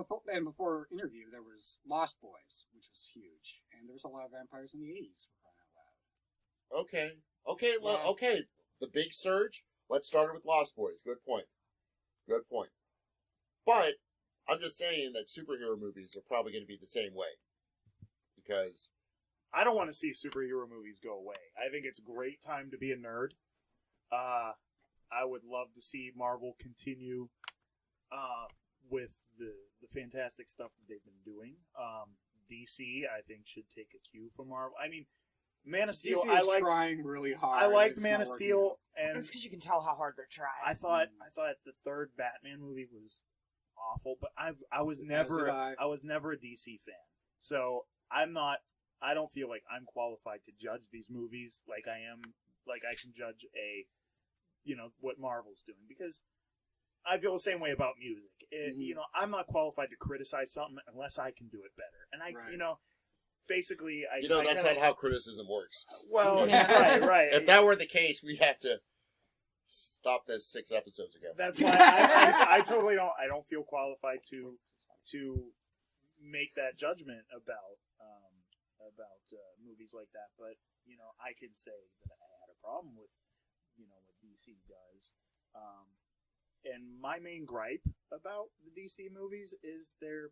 before Interview, there was Lost Boys, which was huge, and there was a lot of vampires in the 80s. For crying out loud. Okay, Okay, okay. The big surge. Let's start it with Lost Boys. Good point. Good point. But I'm just saying that superhero movies are probably going to be the same way because I don't want to see superhero movies go away. I think it's a great time to be a nerd. I would love to see Marvel continue with the fantastic stuff that they've been doing. DC, I think, should take a cue from Marvel. I mean, Man of Steel. DC is trying really hard. I liked It's Man not of working Steel, and It's because you can tell how hard they're trying. I thought the third Batman movie was awful, but I was never a DC fan, so I don't feel like I'm qualified to judge these movies like I can judge what Marvel's doing, because I feel the same way about music. I'm not qualified to criticize something unless I can do it better, and basically, that's not how criticism works. Well, Yeah. right. If that were the case, we'd have to stop this 6 episodes ago. That's why I totally don't. I don't feel qualified to make that judgment about movies like that. But I can say that I had a problem with what DC does. And my main gripe about the DC movies is they're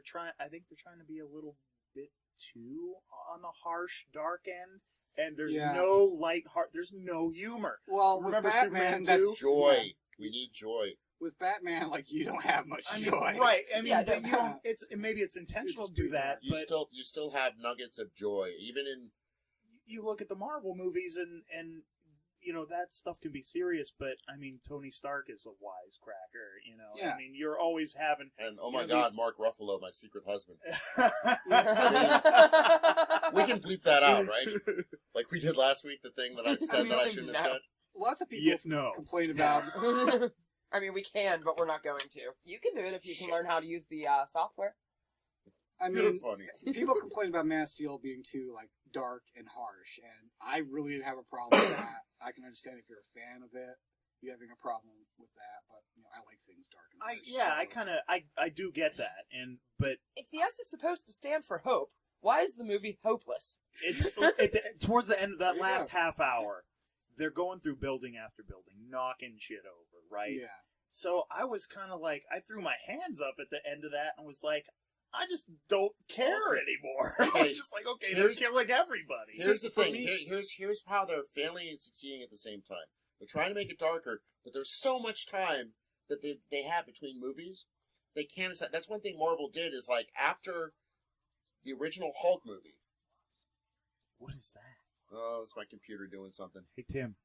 trying. I think they're trying to be a little bit too on the harsh, dark end. And there's no light heart. There's no humor. Well, Remember with Batman, Superman 2? that's Joy. We need joy. With Batman, you don't have much joy. Right. I mean, Yeah, but you don't. Maybe it's intentional to do that. You but still have nuggets of joy, even in. you look at the Marvel movies, and that stuff can be serious. But I mean, Tony Stark is a wisecracker. Yeah. I mean, you're always having. And oh my God, Mark Ruffalo, my secret husband. I We can bleep that out, right? Like we did last week. The thing that I said that I shouldn't have said. Lots of people complain about. I mean, we can, but we're not going to. You can do it if you can learn how to use the software. I You're mean, funny. people complain about Man of Steel being too dark and harsh, and I really didn't have a problem with that. I can understand if you're a fan of it, you having a problem with that, but I like things dark and harsh. I do get that, but If the S is supposed to stand for hope, why is the movie hopeless? it's towards the end of that last half hour, they're going through building after building, knocking shit over, right? Yeah. So I was kind of like, I threw my hands up at the end of that and was like, I just don't care anymore. Okay. I'm just like, okay, they're killing everybody. Here's the thing. Here's how they're failing and succeeding at the same time. They're trying to make it darker, but there's so much time that they have between movies. They can't decide. That's one thing Marvel did is after the original Hulk movie. What is that? Oh, it's my computer doing something. Hey, Tim.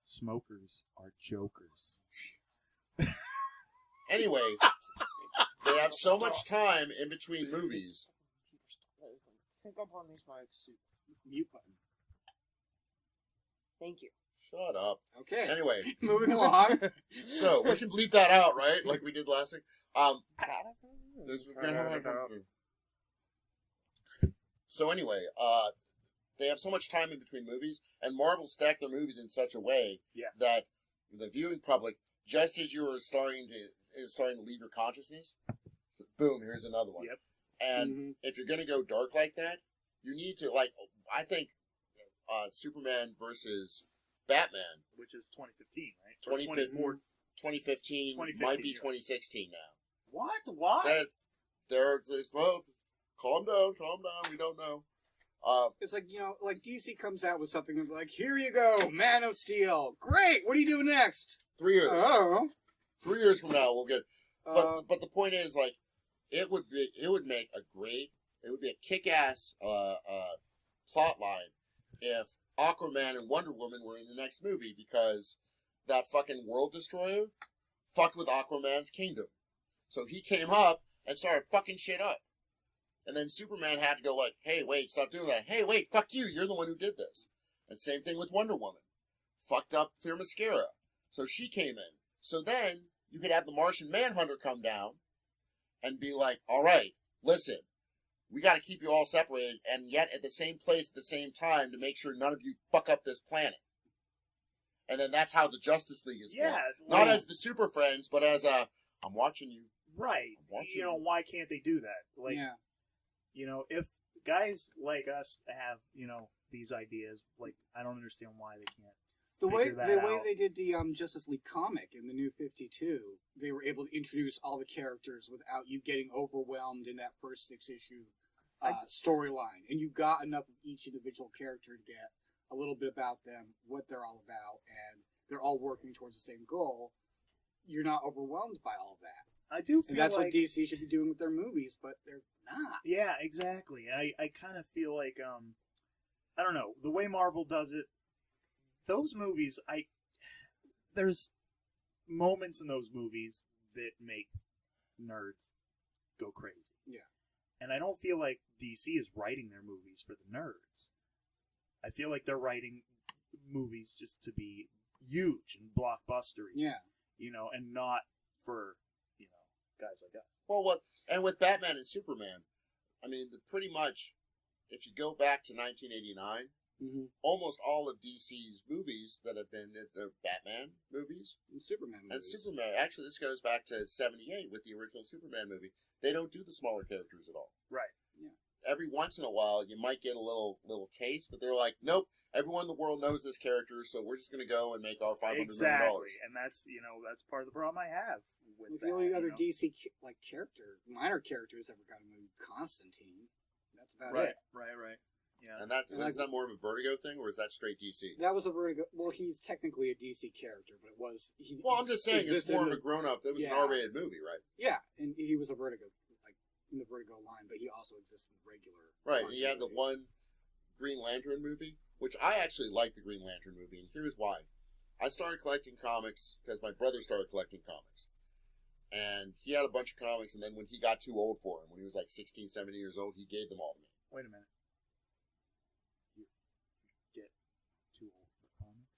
Smokers are jokers. Anyway, they have so much time in between movies. Pick up on these mics. Mute button. Thank you. Shut up. Okay. Anyway, Moving along. so we can bleep that out, right? Like we did last week. So anyway, they have so much time in between movies, and Marvel stacked their movies in such a way that the viewing public, just as you were starting to leave your consciousness, boom, here's another one. Yep. And if you're going to go dark like that, you need to, I think Superman versus Batman, which is 2015, right? 2015 might be 2016 now. What? Why? They're both. Calm down. We don't know. It's DC comes out with something like, here you go, Man of Steel. Great. What do you do next? 3 years. Oh. 3 years from now, we'll get. But the point is, it would make it would be a kick-ass plot line if Aquaman and Wonder Woman were in the next movie, because that fucking World Destroyer fucked with Aquaman's kingdom. So he came up and started fucking shit up. And then Superman had to go hey, wait, stop doing that. Hey, wait, fuck you. You're the one who did this. And same thing with Wonder Woman. Fucked up Themyscira. So she came in. So then you could have the Martian Manhunter come down and be like, all right, listen, we got to keep you all separated and yet at the same place at the same time to make sure none of you fuck up this planet. And then that's how the Justice League is formed. Not as the Super Friends, but as I'm watching you. Right. Why can't they do that? If guys like us have, these ideas. Like, I don't understand why they can't. The way figure that out. they did the Justice League comic in the New 52, they were able to introduce all the characters without you getting overwhelmed in that first 6-issue storyline, and you got enough of each individual character to get a little bit about them, what they're all about, and they're all working towards the same goal. You're not overwhelmed by all that. I do feel And that's like what DC should be doing with their movies, but they're not. Yeah, exactly. I kind of feel like I don't know, the way Marvel does it. Those movies, there's moments in those movies that make nerds go crazy. Yeah. And I don't feel like DC is writing their movies for the nerds. I feel like they're writing movies just to be huge and blockbustery. Yeah. You know, and not for, you know, guys like us. Well, and with Batman and Superman, I mean, pretty much, if you go back to 1989, almost all of DC's movies that have been the Batman movies And Superman movies. and Superman. Actually, this goes back to '78 with the original Superman movie. They don't do the smaller characters at all. Right. Every once in a while, you might get a little taste, but they're like, nope. Everyone in the world knows this character, so we're just going to go and make our $500 million. Exactly, and that's, you know, that's part of the problem I have with Like that. the only other you know? DC minor character who's ever got a movie, Constantine. That's about Right, it. right. Yeah. And that And is that more of a Vertigo thing, or is that straight DC? That was a very good. Well, he's technically a DC character, but it was. Well, I'm just saying it's existed more in of a grown-up. It was an Yeah. R-rated movie, right? Yeah, and he was a Vertigo, like in the Vertigo line, but he also exists in the regular. Right. And he had the continuity. one Green Lantern movie, which I actually like the Green Lantern movie, and here's why. I started collecting comics because my brother started collecting comics. And he had a bunch of comics, and then when he got too old for him, when he was like 16, 17 years old, he gave them all to me. Wait a minute. You get too old for comics?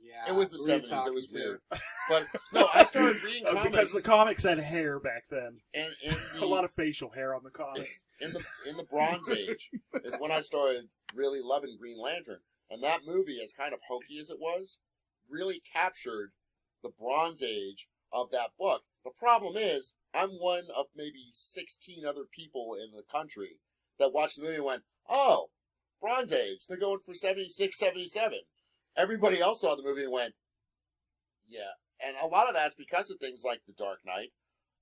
Yeah, It was the who are you 70s. It talking was to? weird. But, no, I started reading comics. Because the comics had hair back then. and A lot of facial hair on the comics. in the Bronze Age is when I started really loving Green Lantern. And that movie, as kind of hokey as it was, really captured the Bronze Age of that book. The problem is, I'm one of maybe 16 other people in the country that watched the movie and went, oh, Bronze Age, they're going for 76, 77. Everybody else saw the movie and went, yeah. And a lot of that's because of things like The Dark Knight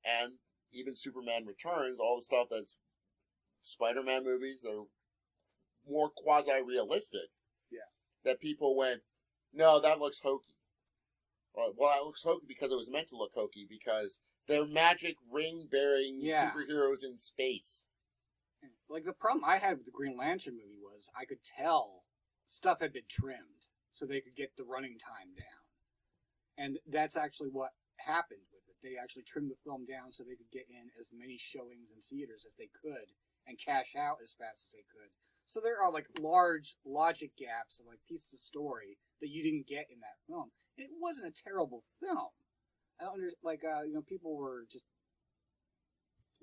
and even Superman Returns, all the stuff that's Spider-Man movies that are more quasi-realistic. Yeah. That people went, no, that looks hokey. Well, that looks hokey because it was meant to look hokey because they're magic ring-bearing superheroes in space. Like the problem I had with the Green Lantern movie was I could tell stuff had been trimmed so they could get the running time down. And that's actually what happened with it. They actually trimmed the film down so they could get in as many showings in theaters as they could and cash out as fast as they could. So there are like large logic gaps and like pieces of story that you didn't get in that film. And it wasn't a terrible film. I don't understand, people were just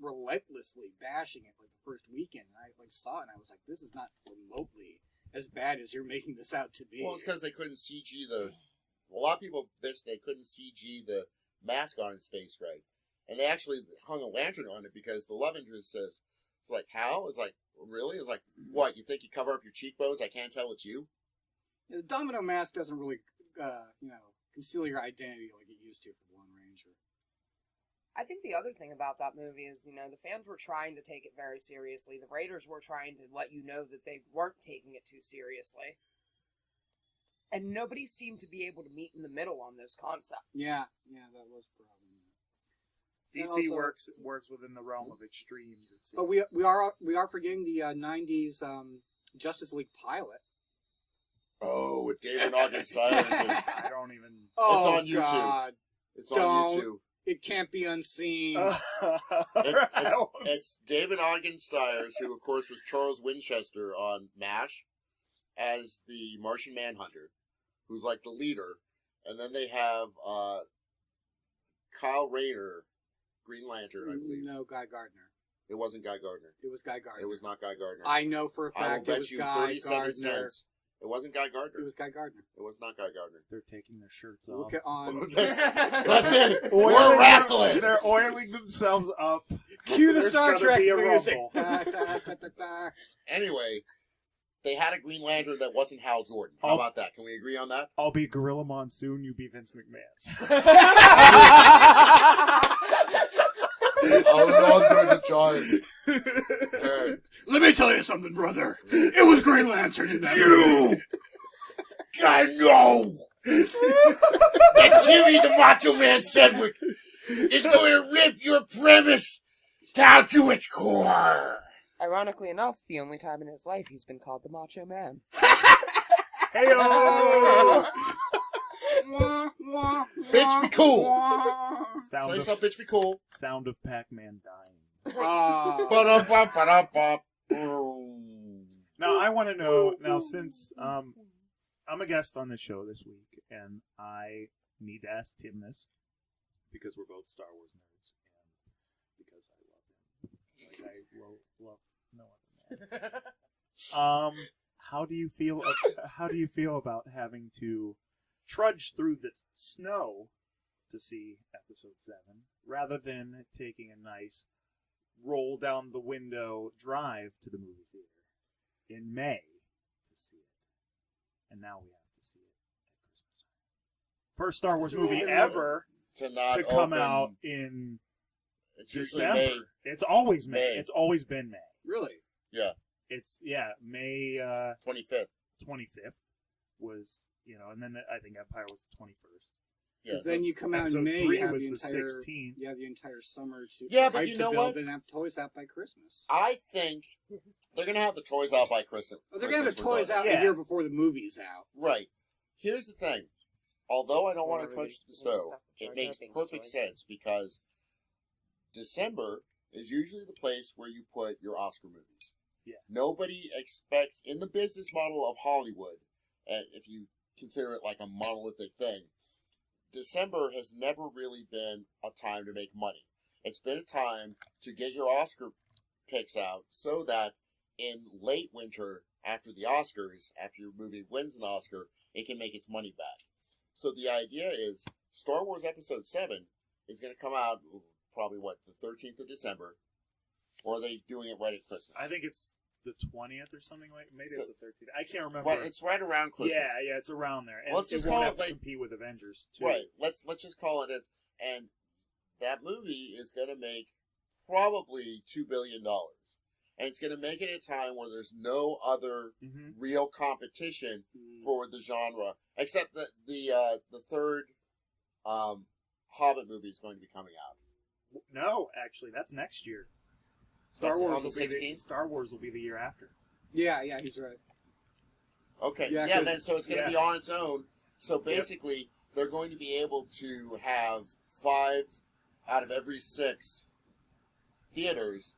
relentlessly bashing it like the first weekend. And I saw it and I was like, this is not remotely as bad as you're making this out to be. Well, it's because they couldn't CG a lot of people bitched they couldn't CG the mask on his face right. And they actually hung a lantern on it because the love interest says, it's like, how? It's like, really? It's like, what, you think you cover up your cheekbones? I can't tell it's you? Yeah, the domino mask doesn't really, conceal your identity like it used to for the Lone Ranger. I think the other thing about that movie is, the fans were trying to take it very seriously. The Raiders were trying to let you know that they weren't taking it too seriously. And nobody seemed to be able to meet in the middle on those concepts. Yeah, that was a problem. DC also- works within the realm of extremes. It seems. But we are forgetting the 90s Justice League pilot. Oh, with David Ogden Cyrus. I don't even. Oh, on YouTube. God. It's on YouTube. It can't be unseen. It's David Ogden Stiers, who of course was Charles Winchester on MASH as the Martian Manhunter, who's like the leader, and then they have Kyle Rayner, Green Lantern, I believe. No, Guy Gardner. It wasn't Guy Gardner. It was Guy Gardner. It was not Guy Gardner. I know for a I will fact it bet was you Guy 37 Gardner. cents. It wasn't Guy Gardner. It was Guy Gardner. It was not Guy Gardner. They're taking their shirts off. Look at on. That's it. Oiling We're wrestling. They're oiling themselves up. Cue the There's Star gotta Trek be a music. rumble. Da, da, da, da, da. Anyway, they had a Green Lantern that wasn't Hal Jordan. How about that? Can we agree on that? I'll be Gorilla Monsoon, you be Vince McMahon. Oh, no, the Giant. Let me tell you something, brother. It was Green Lantern in that You! I know! That Jimmy the Macho Man Sedgwick is going to rip your premise down to its core. Ironically enough, the only time in his life he's been called the Macho Man. Heyo! Bitch be cool. Sound Tell you of, something, bitch be cool. sound of Pac-Man dying. Ba-da-ba-ba-da-ba. Now, I want to know, since I'm a guest on this show this week, and I need to ask Tim this, because we're both Star Wars nerds, and because I love him. Like, I love no other man. How do you feel about having to trudge through the snow to see Episode 7, rather than taking a nice roll down the window drive to the movie theater in May to see it? And now we have to see it at Christmas time. First Star Wars movie ever to come out in It's usually December. May. It's always May. May. It's always been May. Really? Yeah, It's May 25th. 25th was, and then I think Empire was the 21st. Yeah, Because then you come out in Episode May, 3 you have was the the entire 16th. You have the entire summer to Yeah, but hype you to know build what? and have toys out by Christmas. I think they're going to have the toys out by Christmas. Well, they're gonna have the toys out Yeah. a year before the movie's out. Right. Here's the thing. Although I don't want to Whatever touch the they stove, stuff with it Jar makes Jar Binks perfect toys. sense because December is usually the place where you put your Oscar movies. Yeah. Nobody expects, in the business model of Hollywood, and if you consider it like a monolithic thing, December has never really been a time to make money. It's been a time to get your Oscar picks out so that in late winter, after the Oscars, after your movie wins an Oscar, it can make its money back. So the idea is Star Wars Episode 7 is going to come out probably, the 13th of December? Or are they doing it right at Christmas? I think it's the 20th or something like. Maybe So- it's the 13th. I can't remember. Well, it's right around Christmas. Yeah, it's around there. And Let's it just won't call have it to like- compete with Avengers too. Right. Let's just call it as, and that movie is going to make probably $2 billion. And it's going to make it at a time where there's no other Mm-hmm. real competition for the genre, except that the third Hobbit movie is going to be coming out. No, actually, that's next year. That's on the will be 16th? Star Wars will be the year after. Yeah, he's right. Okay. Yeah, Yeah, 'cause- then so it's going to be on its own. So basically, they're going to be able to have 5 out of every 6 theaters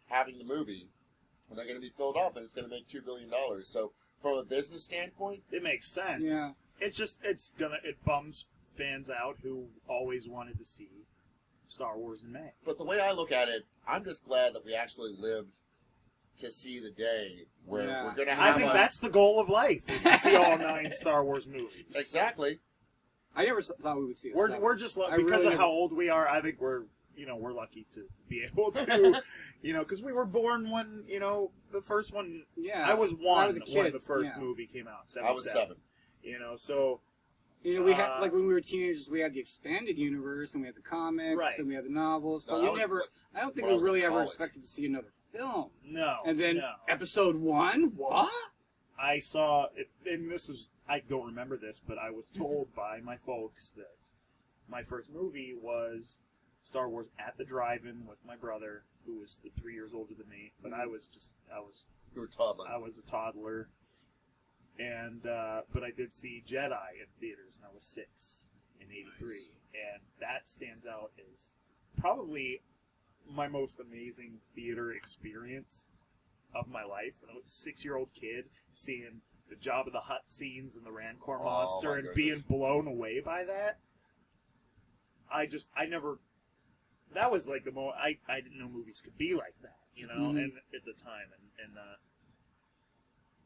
having the movie, and they're going to be filled up, and it's going to make $2 billion. So from a business standpoint, It makes sense. Yeah. It's just it bums fans out who always wanted to see Star Wars in May. but the way I look at it, I'm just glad that we actually lived to see the day where Yeah. we're going to I have think that's the goal of life, is to see all 9 Star Wars movies. Exactly. I never thought we would see a We're seven. just I because really of how old we are. I think we're lucky to be able to, because we were born when the first one. Yeah, I was 1 I was a kid. when the first yeah. movie came out. I was 7. So We had like when we were teenagers, we had the expanded universe, and we had the comics, Right. and we had the novels. No, But that we was never. I don't think when I we was in really ever college. expected to see another film. no, And then no. Episode 1, what? I saw it, and I don't remember this, but I was told by my folks that my first movie was Star Wars at the drive-in with my brother, who was 3 years older than me. But I was You were toddler. I was a toddler, and but I did see Jedi in theaters, and I was 6 in '83, and that stands out as probably my most amazing theater experience of my life. I was a 6-year-old kid seeing the Jabba the Hutt scenes and the Rancor Oh, monster my and goodness. being blown away by that. I never. That was like the most. I didn't know movies could be like that, Mhm. and at the time, and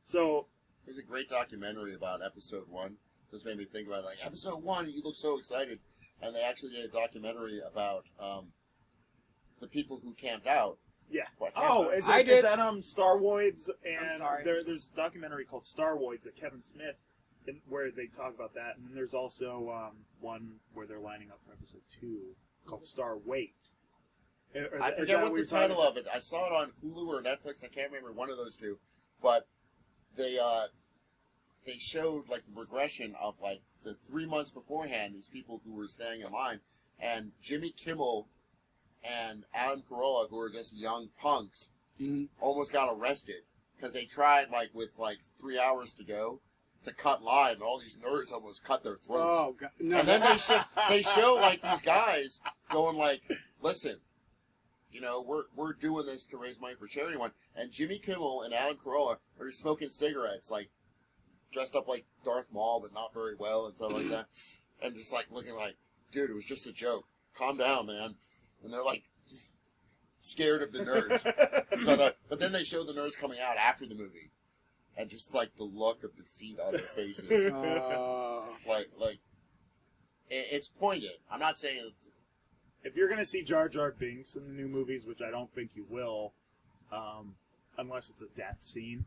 so There's a great documentary about Episode 1. Just made me think about it. Like, Episode 1, you look so excited. And they actually did a documentary about the people who camped out Yeah. What, Oh, Can't is, I it, did. is that Starwoids? And sorry. There's a documentary called Starwoids that Kevin Smith, where they talk about that. And then there's also one where they're lining up for episode 2 called Starweight. I forget what the title of it. I saw it on Hulu or Netflix. I can't remember, one of those two. But they showed like the progression of like the 3 months beforehand. These people who were staying in line, and Jimmy Kimmel and Adam Carolla, who were just young punks, almost got arrested because they tried like with like 3 hours to go to cut line, and all these nerds almost cut their throats. Oh, God. No. And then they show like these guys going like, listen, you know, we're doing this to raise money for charity one. And Jimmy Kimmel and Adam Carolla are smoking cigarettes, like dressed up like Darth Maul, but not very well and stuff like that. And just like looking like, dude, it was just a joke. Calm down, man. And they're like scared of the nerds. But then they show the nerds coming out after the movie, and just like the look of defeat on their faces. Like it's poignant. I'm not saying it's. If you're going to see Jar Jar Binks in the new movies, which I don't think you will, unless it's a death scene.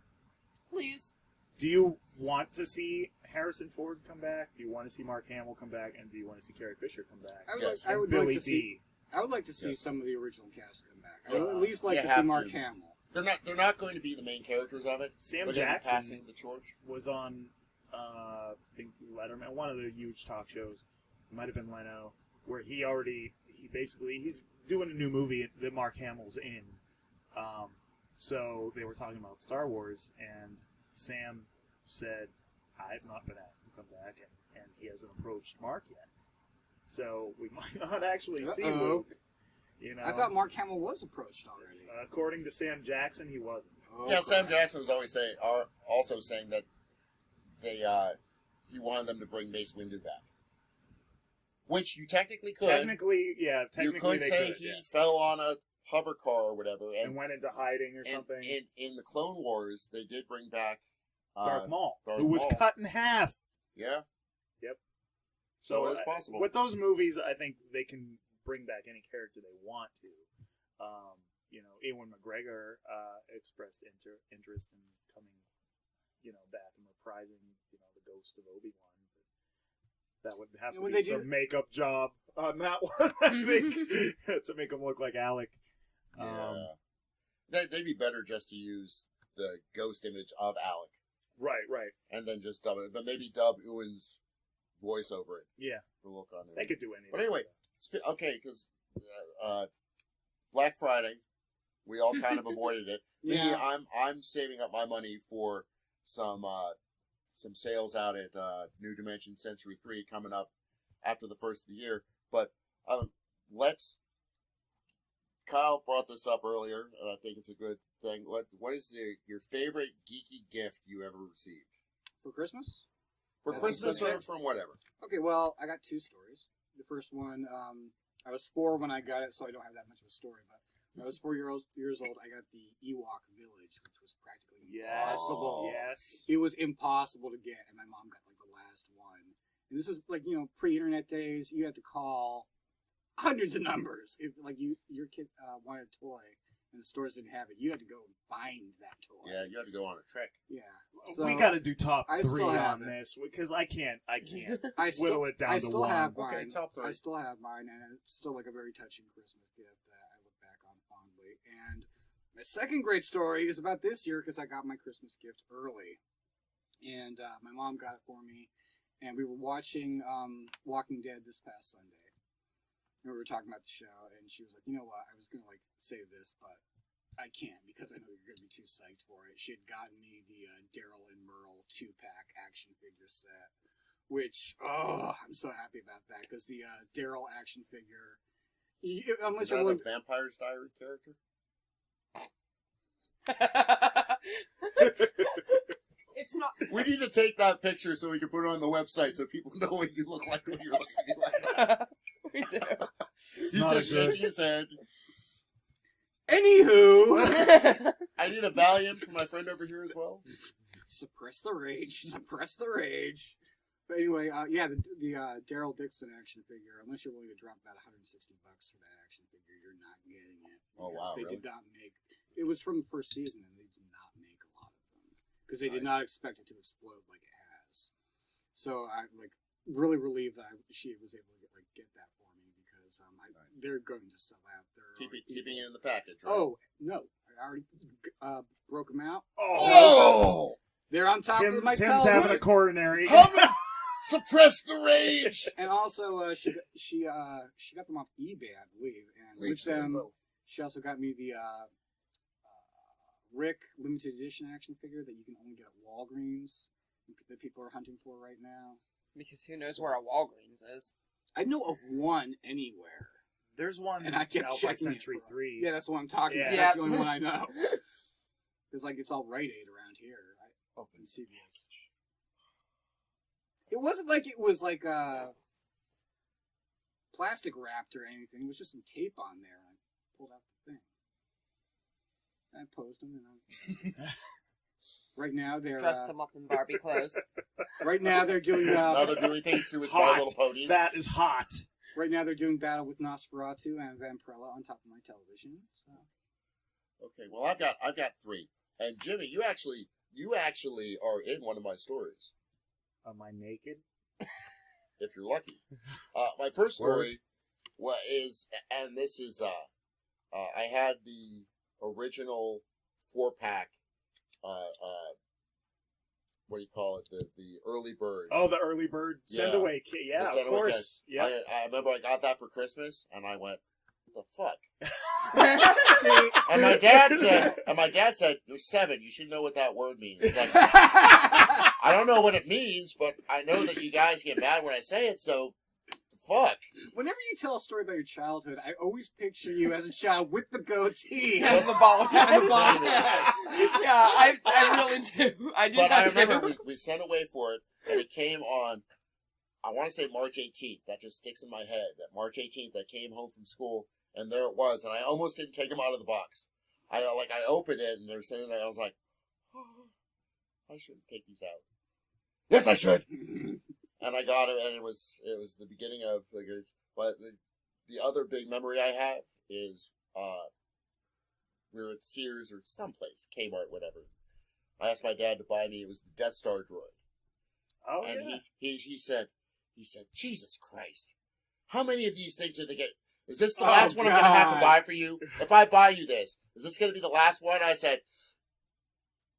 Please. Do you want to see Harrison Ford come back? Do you want to see Mark Hamill come back? And do you want to see Carrie Fisher come back? Yes. I would Billy like to D. see. I would like to see Yes. some of the original cast come back. I Yeah. would at least like You to see have Mark to. Hamill. They're not going to be the main characters of it. Sam They're gonna be Jackson passing the torch. was on, I think, Letterman, one of the huge talk shows. It might have been Leno, where he's doing a new movie that Mark Hamill's in. So they were talking about Star Wars, and Sam said, I've not been asked to come back, and he hasn't approached Mark yet. So we might not actually see Luke. You know, I thought Mark Hamill was approached already. according to Sam Jackson, he wasn't. Oh, Yeah, Sam crap. Jackson was also saying that he wanted them to bring Mace Windu back, which you technically could. Technically, you technically could they say could, he yeah. fell on a hover car or whatever, and went into hiding or and something. in the Clone Wars, they did bring back Darth Maul, Darth who was Maul. cut in half. Yeah, So it is possible. With those movies, I think they can bring back any character they want to. Ewan McGregor expressed interest in coming, back and reprising, the ghost of Obi-Wan. But that would have to when be they do- some makeup job on that one, I think, to make him look like Alec. yeah. They'd be better just to use the ghost image of Alec Right. and then just dub it, but maybe dub Ewan's voice over it Yeah, for look on it. they could do anything. But anyway, okay, because Black Friday, we all kind of avoided it. Me, Yeah. I'm saving up my money for some sales out at New Dimension Sensory 3 coming up after the first of the year. But Kyle brought this up earlier, and I think it's a good thing. What is your favorite geeky gift you ever received? For Christmas? For That's a Christmas or subject? from whatever? Okay, well, I got two stories. The first one, I was 4 when I got it, so I don't have that much of a story. But when I was 4 years old, I got the Ewok Village, which was practically impossible. Yes. It was impossible to get, and my mom got like the last one. And this was like pre-internet days. You had to call hundreds of numbers if like your kid wanted a toy and the stores didn't have it. You had to go and find that toy. Yeah, you had to go on a trek. Yeah. So we got to do top I 3 still have on it. this because I can't I whittle it down I to still 1. have Okay, mine. top 3. I still have mine, and it's still like a very touching Christmas gift that I look back on fondly. And my second great story is about this year because I got my Christmas gift early, and my mom got it for me, and we were watching Walking Dead this past Sunday. And we were talking about the show, and she was like, "You know what? I was gonna like save this, but I can't because I know you're gonna be too psyched for it." She had gotten me the Daryl and Merle 2-pack action figure set, which I'm so happy about that because the Daryl action figure, unless Is you're that willing a Vampire's Diary character? It's not. We need to take that picture so we can put it on the website so people know what you look like when you're looking like. We do. He's not just a good- shaking his head. Anywho, I need a Valiant for my friend over here as well. suppress the rage. But anyway, yeah, the Daryl Dixon action figure. Unless you're willing to drop about $160 for that action figure, you're not getting it. Oh wow, They really? did not make. It was from the first season, and they did not make a lot of them because they did not expect it to explode like it has. So I'm really relieved that she was able to get that for me because they're going to sell out. Keeping it in the package, right? Oh no, I already broke them out. Oh! They're on top of my Tim's television. having a coronary. Come and suppress the rage! And also, she got them off eBay, I believe, and with them, she also got me the Rick limited edition action figure that you can only get at Walgreens that people are hunting for right now. Because who knows where a Walgreens is? I know of one anywhere. There's one And I kept out by checking Century it. 3. Yeah, that's what I'm talking about. Yeah. That's the only one I know. Because it's all Rite Aid around here. Open CVS. It wasn't like it was plastic wrapped or anything. It was just some tape on there. I pulled out the thing. I posed them, and right now they're Dressed them up in Barbie clothes. right now they're doing Now they're doing things to his My Hot. Little Ponies. That is hot. right now they're doing Battle with Nosferatu and Vampirella on top of my television. So Okay, well I've got 3. And Jimmy, you actually are in one of my stories. Am I naked? If you're lucky. My first story is, and this is, I had the original 4-pack, what do you call it? The early bird. Oh, the early bird send Yeah. away kit. Yeah, The of send away course. kit. Yeah. I remember I got that for Christmas, and I went, "What the fuck?" see, And my dad said, "You're 7. You should know what that word means." It's like, I don't know what it means, but I know that you guys get mad when I say it, so fuck. whenever you tell a story about your childhood, I always picture you as a child with the goatee. And the bald head. And the bald head. Yeah, I really do. I do But I that remember too. we sent away for it, and it came on, I want to say March 18th. That just sticks in my head. That March 18th, I came home from school, and there it was, and I almost didn't take them out of the box. I opened it, and they were sitting there, and I was like, oh, I shouldn't take these out. Yes, I should. And I got it, and it was the beginning of the goods. But the other big memory I have is we were at Sears or someplace, Kmart, whatever. I asked my dad to buy me. It was the Death Star droid, Oh, and yeah. he said, Jesus Christ, how many of these things are they get? Is this the last one I'm going to have to God. buy for you? If I buy you this, is this going to be the last one? I said,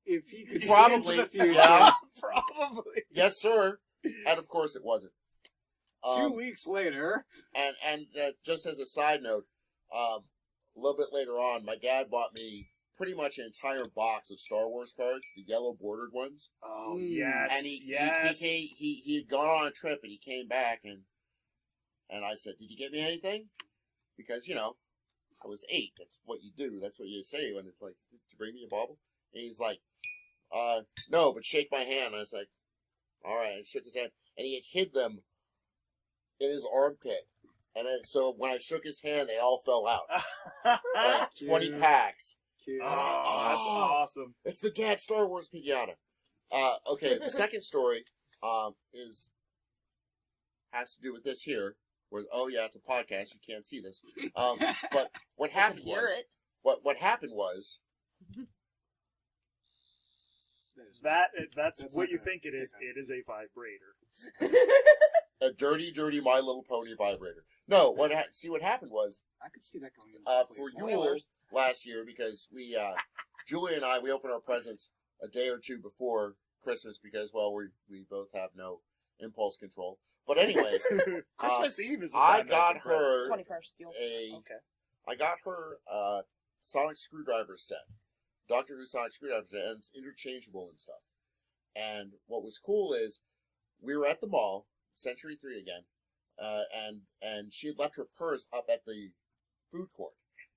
If he could probably, see into the future, yeah, Probably. yes, sir. And of course it wasn't. 2 weeks later, And just as a side note, a little bit later on, my dad bought me pretty much an entire box of Star Wars cards, the yellow bordered ones. Oh, Mm. yes. And he had gone on a trip, and he came back, and I said, "Did you get me anything?" Because I was 8. That's what you do. That's what you say when it's like, "Did you bring me a bauble?" And he's like, "No, but shake my hand." And I was like, "All right." I shook his hand, and he had hid them in his armpit. And then, so when I shook his hand, they all fell out. Like 20 Dude. packs. cute. Oh, that's awesome. It's the Dad Star Wars pinata. Okay, the second story has to do with this here. Where, oh yeah, it's a podcast. You can't see this. But what happened hear was, it. what happened was, That's That's what not you gonna think it is. pick up. It is a vibrator. a dirty My Little Pony vibrator. No, what happened was, I could see that going. for Into Yule Spoilers. last year, because we, Julie and I, we opened our presents a day or two before Christmas because, well, we both have no impulse control. But anyway, Christmas Eve is the I time to got open presents. her 21st. You'll... Okay. I got her a sonic screwdriver set, Doctor Who sonic screwdriver set, and it's interchangeable and stuff. And what was cool is we were at the mall, Century 3 again, and she had left her purse up at the food court.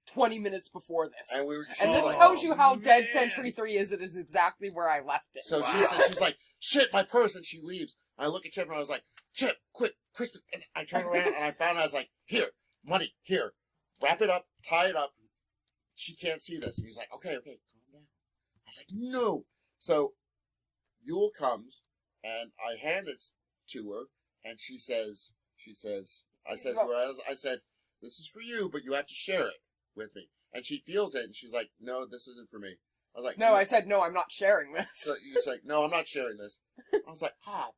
20 minutes before this. And we were. And this like, tells you how dead man. Century 3 is. It is exactly where I left it. So she's like, shit, my purse, and she leaves. I look at Chip and I was like, Chip, quick, Christmas. And I turn around and I found, I was like, here, money, here, wrap it up, tie it up. She can't see this. And he's like, okay, calm down. I was like, no. So Yule comes and I hand it to her, and she says, I said, this is for you, but you have to share it with me. And she feels it, and she's like, no, this isn't for me. I was like, No, I said, no, I'm not sharing this. So you're like, no, I'm not sharing this. I was like,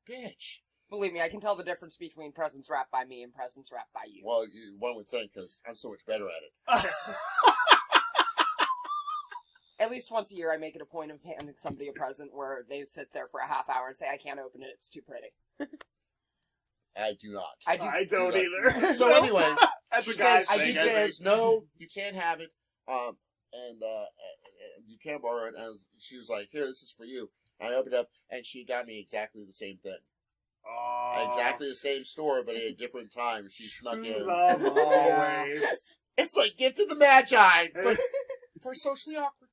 bitch. Believe me, I can tell the difference between presents wrapped by me and presents wrapped by you. Well, one would think, because I'm so much better at it. At least once a year, I make it a point of handing somebody a present where they sit there for a half hour and say, I can't open it, it's too pretty. I do not. I do. I don't either. So anyway, That's she a guy's says, thing. she says, no, you can't have it, and you can't borrow it. And she was like, here, this is for you. And I opened it up, and she got me exactly the same thing. Oh. Exactly the same store, but at a different time. She snuck in. Love always. It's like Gift of the Magi, but for socially awkward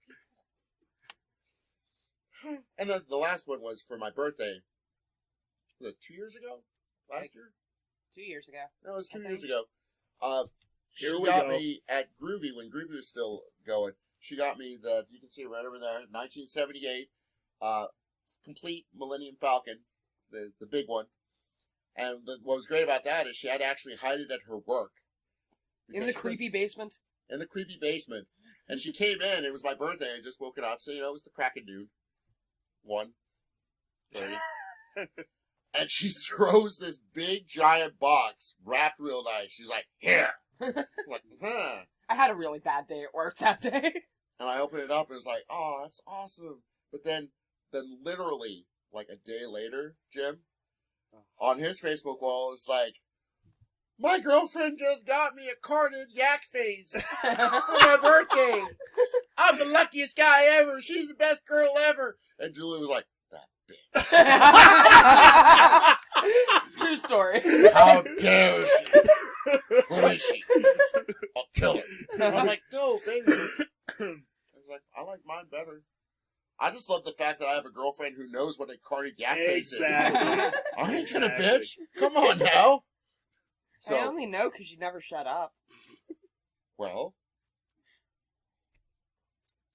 people. And then the last one was for my birthday. Was it 2 years ago? Last year? 2 years ago. No, it was 2 I years think. ago. Here She we got go. me at Groovy, when Groovy was still going. She got me you can see it right over there, 1978, complete Millennium Falcon, the big one. And what was great about that is she had to actually hide it at her work. In the Because creepy basement? In the creepy basement. And she came in, it was my birthday, I just woken up, so it was the crack of noon. 1:30. And she throws this big giant box wrapped real nice. She's like, here. I'm like, huh. I had a really bad day at work that day. And I opened it up and it was like, oh, that's awesome. But then literally, like a day later, Jim, on his Facebook wall, it was like, my girlfriend just got me a carded yak face for my birthday. I'm the luckiest guy ever. She's the best girl ever. And Julie was like, that bitch. True story. How dare she? Who is she? I'll kill her. I was like, no, baby. I was like, I like mine better. I just love the fact that I have a girlfriend who knows what a carded yak face is. Exactly. I ain't gonna bitch. Come on now. I only know because you never shut up. Well,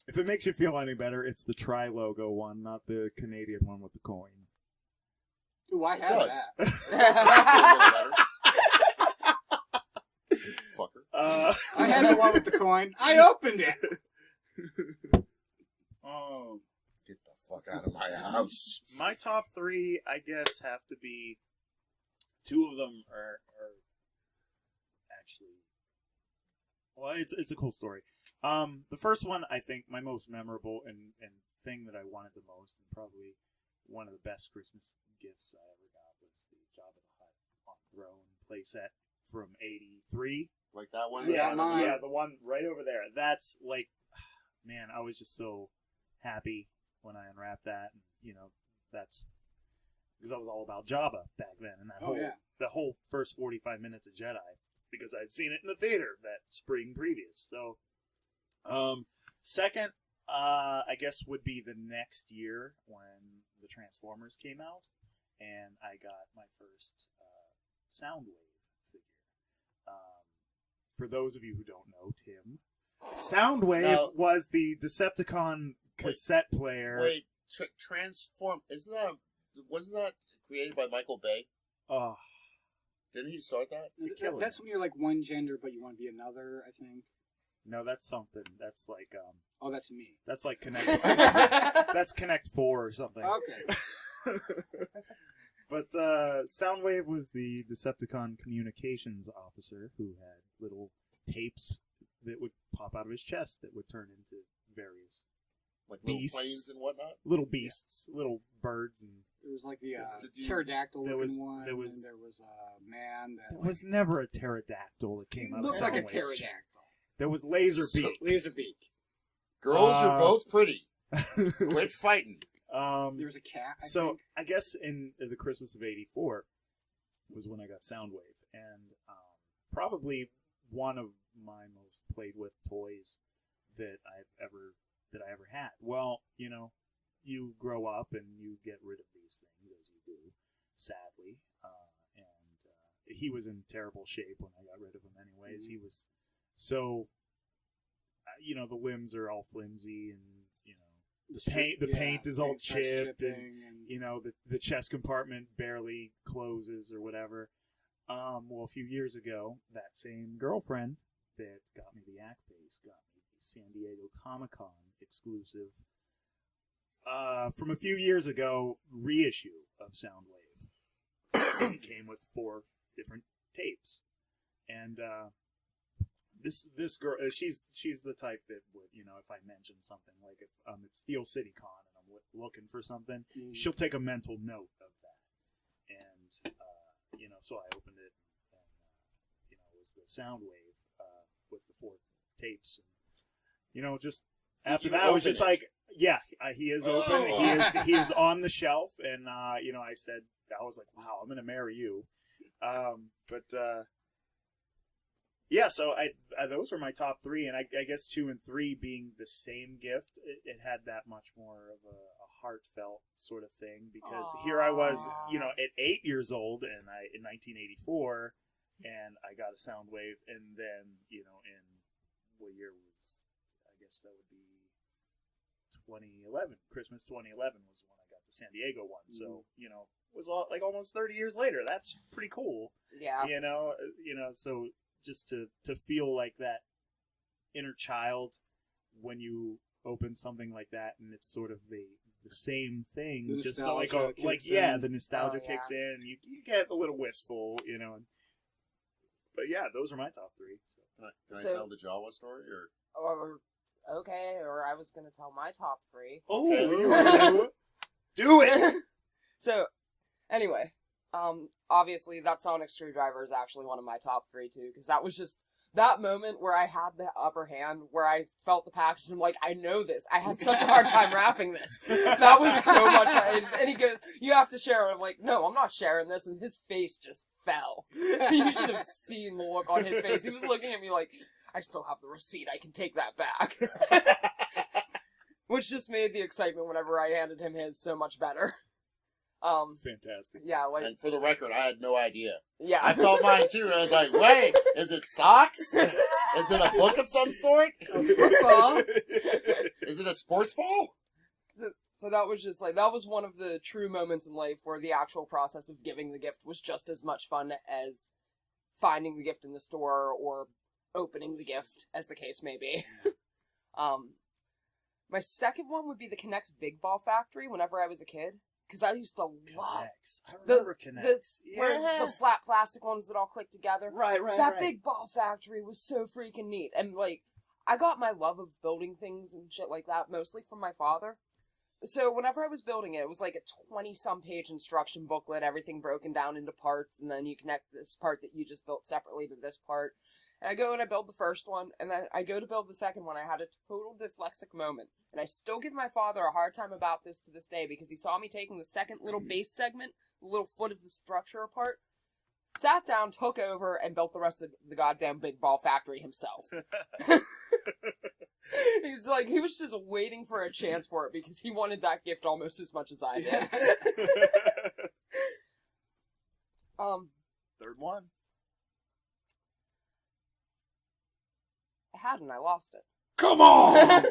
If it makes you feel any better, it's the Tri-Logo one, not the Canadian one with the coin. Ooh, I it have does. that. Fucker. I had the one with the coin. I opened it. Oh. Get the fuck out of my house. My top three, I guess, have to be. Two of them are actually. Well, it's a cool story. The first one, I think, my most memorable and thing that I wanted the most, and probably one of the best Christmas gifts I ever got, was the Jabba the Hutt on Throne playset from '83. Like that one? Yeah, mine. Yeah, the one right over there. That's like, man, I was just so happy when I unwrapped that. And, that's because I was all about Jabba back then, and the whole first 45 minutes of Jedi, because I'd seen it in the theater that spring previous. So, second, I guess would be the next year when the Transformers came out, and I got my first Soundwave figure. For those of you who don't know, Tim, Soundwave was the Decepticon cassette player. Wait, Transform... Wasn't that created by Michael Bay? Oh, Didn't he start that? That's when you're like one gender, but you want to be another, I think. no, that's something. That's like Oh, that's me. that's like Connect. That's Connect 4 or something. Okay. But Soundwave was the Decepticon communications officer who had little tapes that would pop out of his chest that would turn into various Like little beasts. planes and whatnot? little beasts, little birds, and There was like the Did you- pterodactyl there looking was- one, there was- and there was a man that there was never a pterodactyl that came out of looked like a Soundwave's pterodactyl. chest. There was Laserbeak. Laserbeak. Girls, you're both pretty. Quit fighting. There was a cat. I So think. I guess in the Christmas of '84 was when I got Soundwave, and probably one of my most played with toys that I ever had. Well, you grow up and you get rid of these things as you do, sadly. And he was in terrible shape when I got rid of him. Anyways, he was so. The limbs are all flimsy, and The paint is all starts chipped, and chipping you know the chest compartment barely closes or whatever. Well, a few years ago, that same girlfriend that got me the act face got me the San Diego Comic-Con exclusive from a few years ago reissue of Soundwave. It came with 4 different tapes, and this girl, she's the type that would, you know, if I mention something like if I'm at Steel City Con and I'm looking for something, she'll take a mental note of that, and you know, so I opened it, and you know, it was the Soundwave with the 4 tapes, and you know, just after that, I was just like, yeah, he is open, he is on the shelf, and you know, I was like, wow, I'm gonna marry you, yeah, so I those were my top 3, and I guess 2 and 3 being the same gift, it had that much more of a heartfelt sort of thing, because here I was, you know, at 8 years old, and in 1984, and I got a Soundwave, and then, you know, in what year was, I guess that would be 2011, Christmas 2011 was when I got the San Diego one, so, you know, it was like almost 30 years later. That's pretty cool. Yeah. You know, so just to feel like that inner child when you open something like that, and it's sort of the same thing, The just nostalgia like kicks yeah, in. the nostalgia Oh, kicks in, and you get a little wistful, you know. But yeah, those are my top 3. So. Can I So- tell the Jawa story? Or I was gonna tell my top 3. Oh, do it! So, anyway, obviously that sonic screwdriver is actually one of my top 3 too, because that was just that moment where I had the upper hand, where I felt the package, and I'm like, I know this. I had such a hard time wrapping this. That was so much fun. And he goes, you have to share it. I'm like, no, I'm not sharing this. And his face just fell. You should have seen the look on his face. He was looking at me like, I still have the receipt. I can take that back. Which just made the excitement whenever I handed him his so much better. Fantastic. Yeah, like, And for the record, I had no idea. yeah. I felt mine too, and I was like, wait, is it socks? Is it a book of some sort? Is it a sports ball? So that was just like, that was one of the true moments in life where the actual process of giving the gift was just as much fun as finding the gift in the store or opening the gift, as the case may be. My second one would be the Connects Big Ball Factory whenever I was a kid. Because I used to love Connects. I remember Connects. where the flat plastic ones that all click together. Right. That Big Ball Factory was so freaking neat. And, like, I got my love of building things and shit like that mostly from my father. So whenever I was building it, it was like a 20-some page instruction booklet, everything broken down into parts, and then you connect this part that you just built separately to this part. And I go and I build the first one, and then I go to build the second one. I had a total dyslexic moment. And I still give my father a hard time about this to this day, because he saw me taking the second little base segment, the little foot of the structure apart, sat down, took over, and built the rest of the goddamn Big Ball Factory himself. He's like, he was just waiting for a chance for it, because he wanted that gift almost as much as I did. Third one. I had and I lost it. Come on!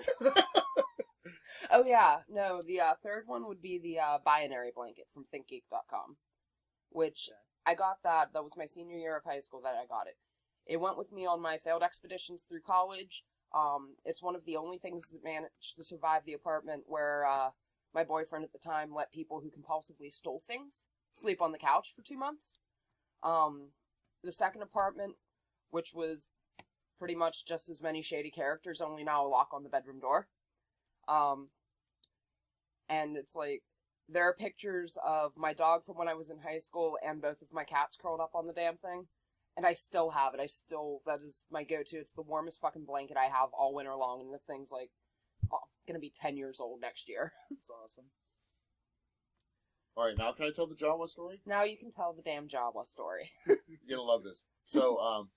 Oh yeah, no, the third one would be the binary blanket from ThinkGeek.com, which I got that was my senior year of high school that I got it. It went with me on my failed expeditions through college. It's one of the only things that managed to survive the apartment where my boyfriend at the time let people who compulsively stole things sleep on the couch for 2 months. The second apartment, which was pretty much just as many shady characters, only now a lock on the bedroom door. And it's like, there are pictures of my dog from when I was in high school and both of my cats curled up on the damn thing. And I still have it. That is my go-to. It's the warmest fucking blanket I have all winter long, and the thing's like, gonna be 10 years old next year. That's awesome. Alright, now can I tell the Jawa story? Now you can tell the damn Jawa story. You're gonna love this. So,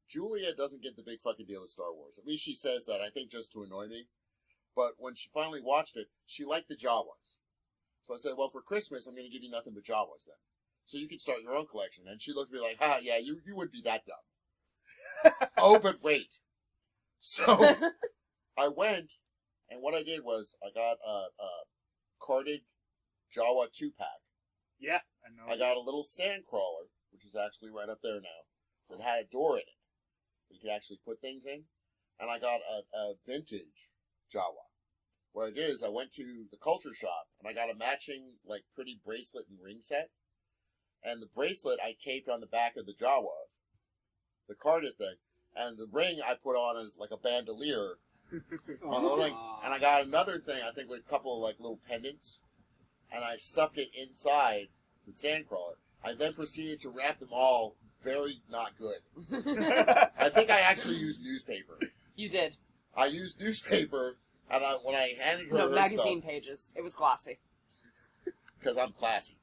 Julia doesn't get the big fucking deal of Star Wars. At least she says that, I think just to annoy me. But when she finally watched it, she liked the Jawas. So I said, well, for Christmas, I'm going to give you nothing but Jawas then. So you can start your own collection. And she looked at me like, yeah, you would be that dumb. Oh, but wait. So I went And what I did was I got a carded Jawa 2-pack. Yeah, I know. I got a little sand crawler, which is actually right up there now, that had a door in it. You could actually put things in. And I got a vintage Jawa. What I did is I went to the culture shop and I got a matching like pretty bracelet and ring set. And the bracelet I taped on the back of the Jawas, the carded thing, and the ring I put on as like a bandolier on the thing. And I got another thing, I think with a couple of like little pendants, and I stuffed it inside the sandcrawler. I then proceeded to wrap them all very not good. I think I actually used newspaper. You did. I used newspaper, and when I handed her her magazine stuff, pages. It was glossy. because I'm classy.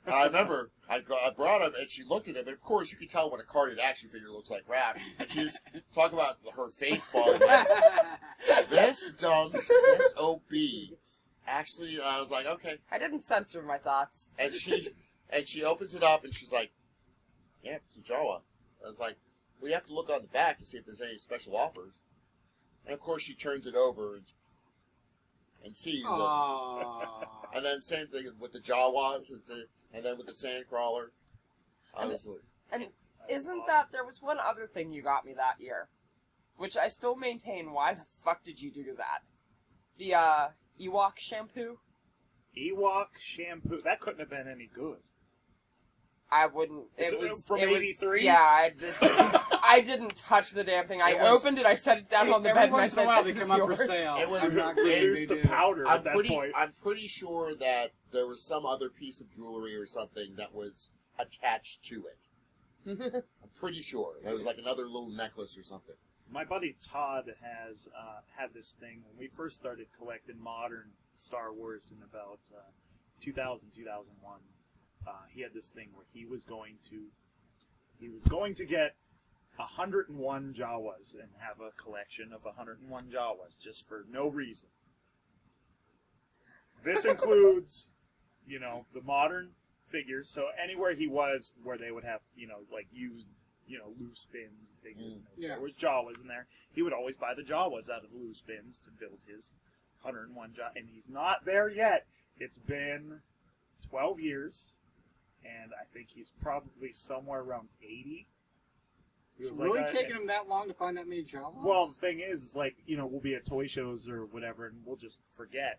And I remember I brought him, and she looked at him, and of course you can tell when a carded action figure looks like rap. And she just talked about her face falling like, this dumb SOB. Actually, I was like, okay. I didn't censor my thoughts. And she opens it up, and she's like, yeah, it's a Jawa. I was like, well, you have to look on the back to see if there's any special offers. And of course she turns it over and sees it. And then same thing with the Jawa, and then with the Sandcrawler. Honestly. And isn't that, there was one other thing you got me that year, which I still maintain, why the fuck did you do that? The, Ewok shampoo? Ewok shampoo. That couldn't have been any good. I wouldn't. Is It it was from it was- 83? Yeah, I didn't touch the damn thing. I opened it, I set it down on the bed, and I Once in a said, while "This they is come up for yours." sale. It was I'm not kidding, Reduced they to do. powder at that point. I'm pretty sure that there was some other piece of jewelry or something that was attached to it. I'm pretty sure. There was like another little necklace or something. My buddy Todd has had this thing when we first started collecting modern Star Wars in about 2000, 2001. He had this thing where he was going to get 101 Jawas and have a collection of 101 Jawas just for no reason. This includes, the modern figures. So anywhere he was where they would have, like used, loose bins and figures. And Yeah. there was Jawas in there. He would always buy the Jawas out of the loose bins to build his 101 Jawa. And he's not there yet. It's been 12 years. And I think he's probably somewhere around 80. He It's was really like, taking him that long to find that many Jawas? well, the thing is, we'll be at toy shows or whatever, and we'll just forget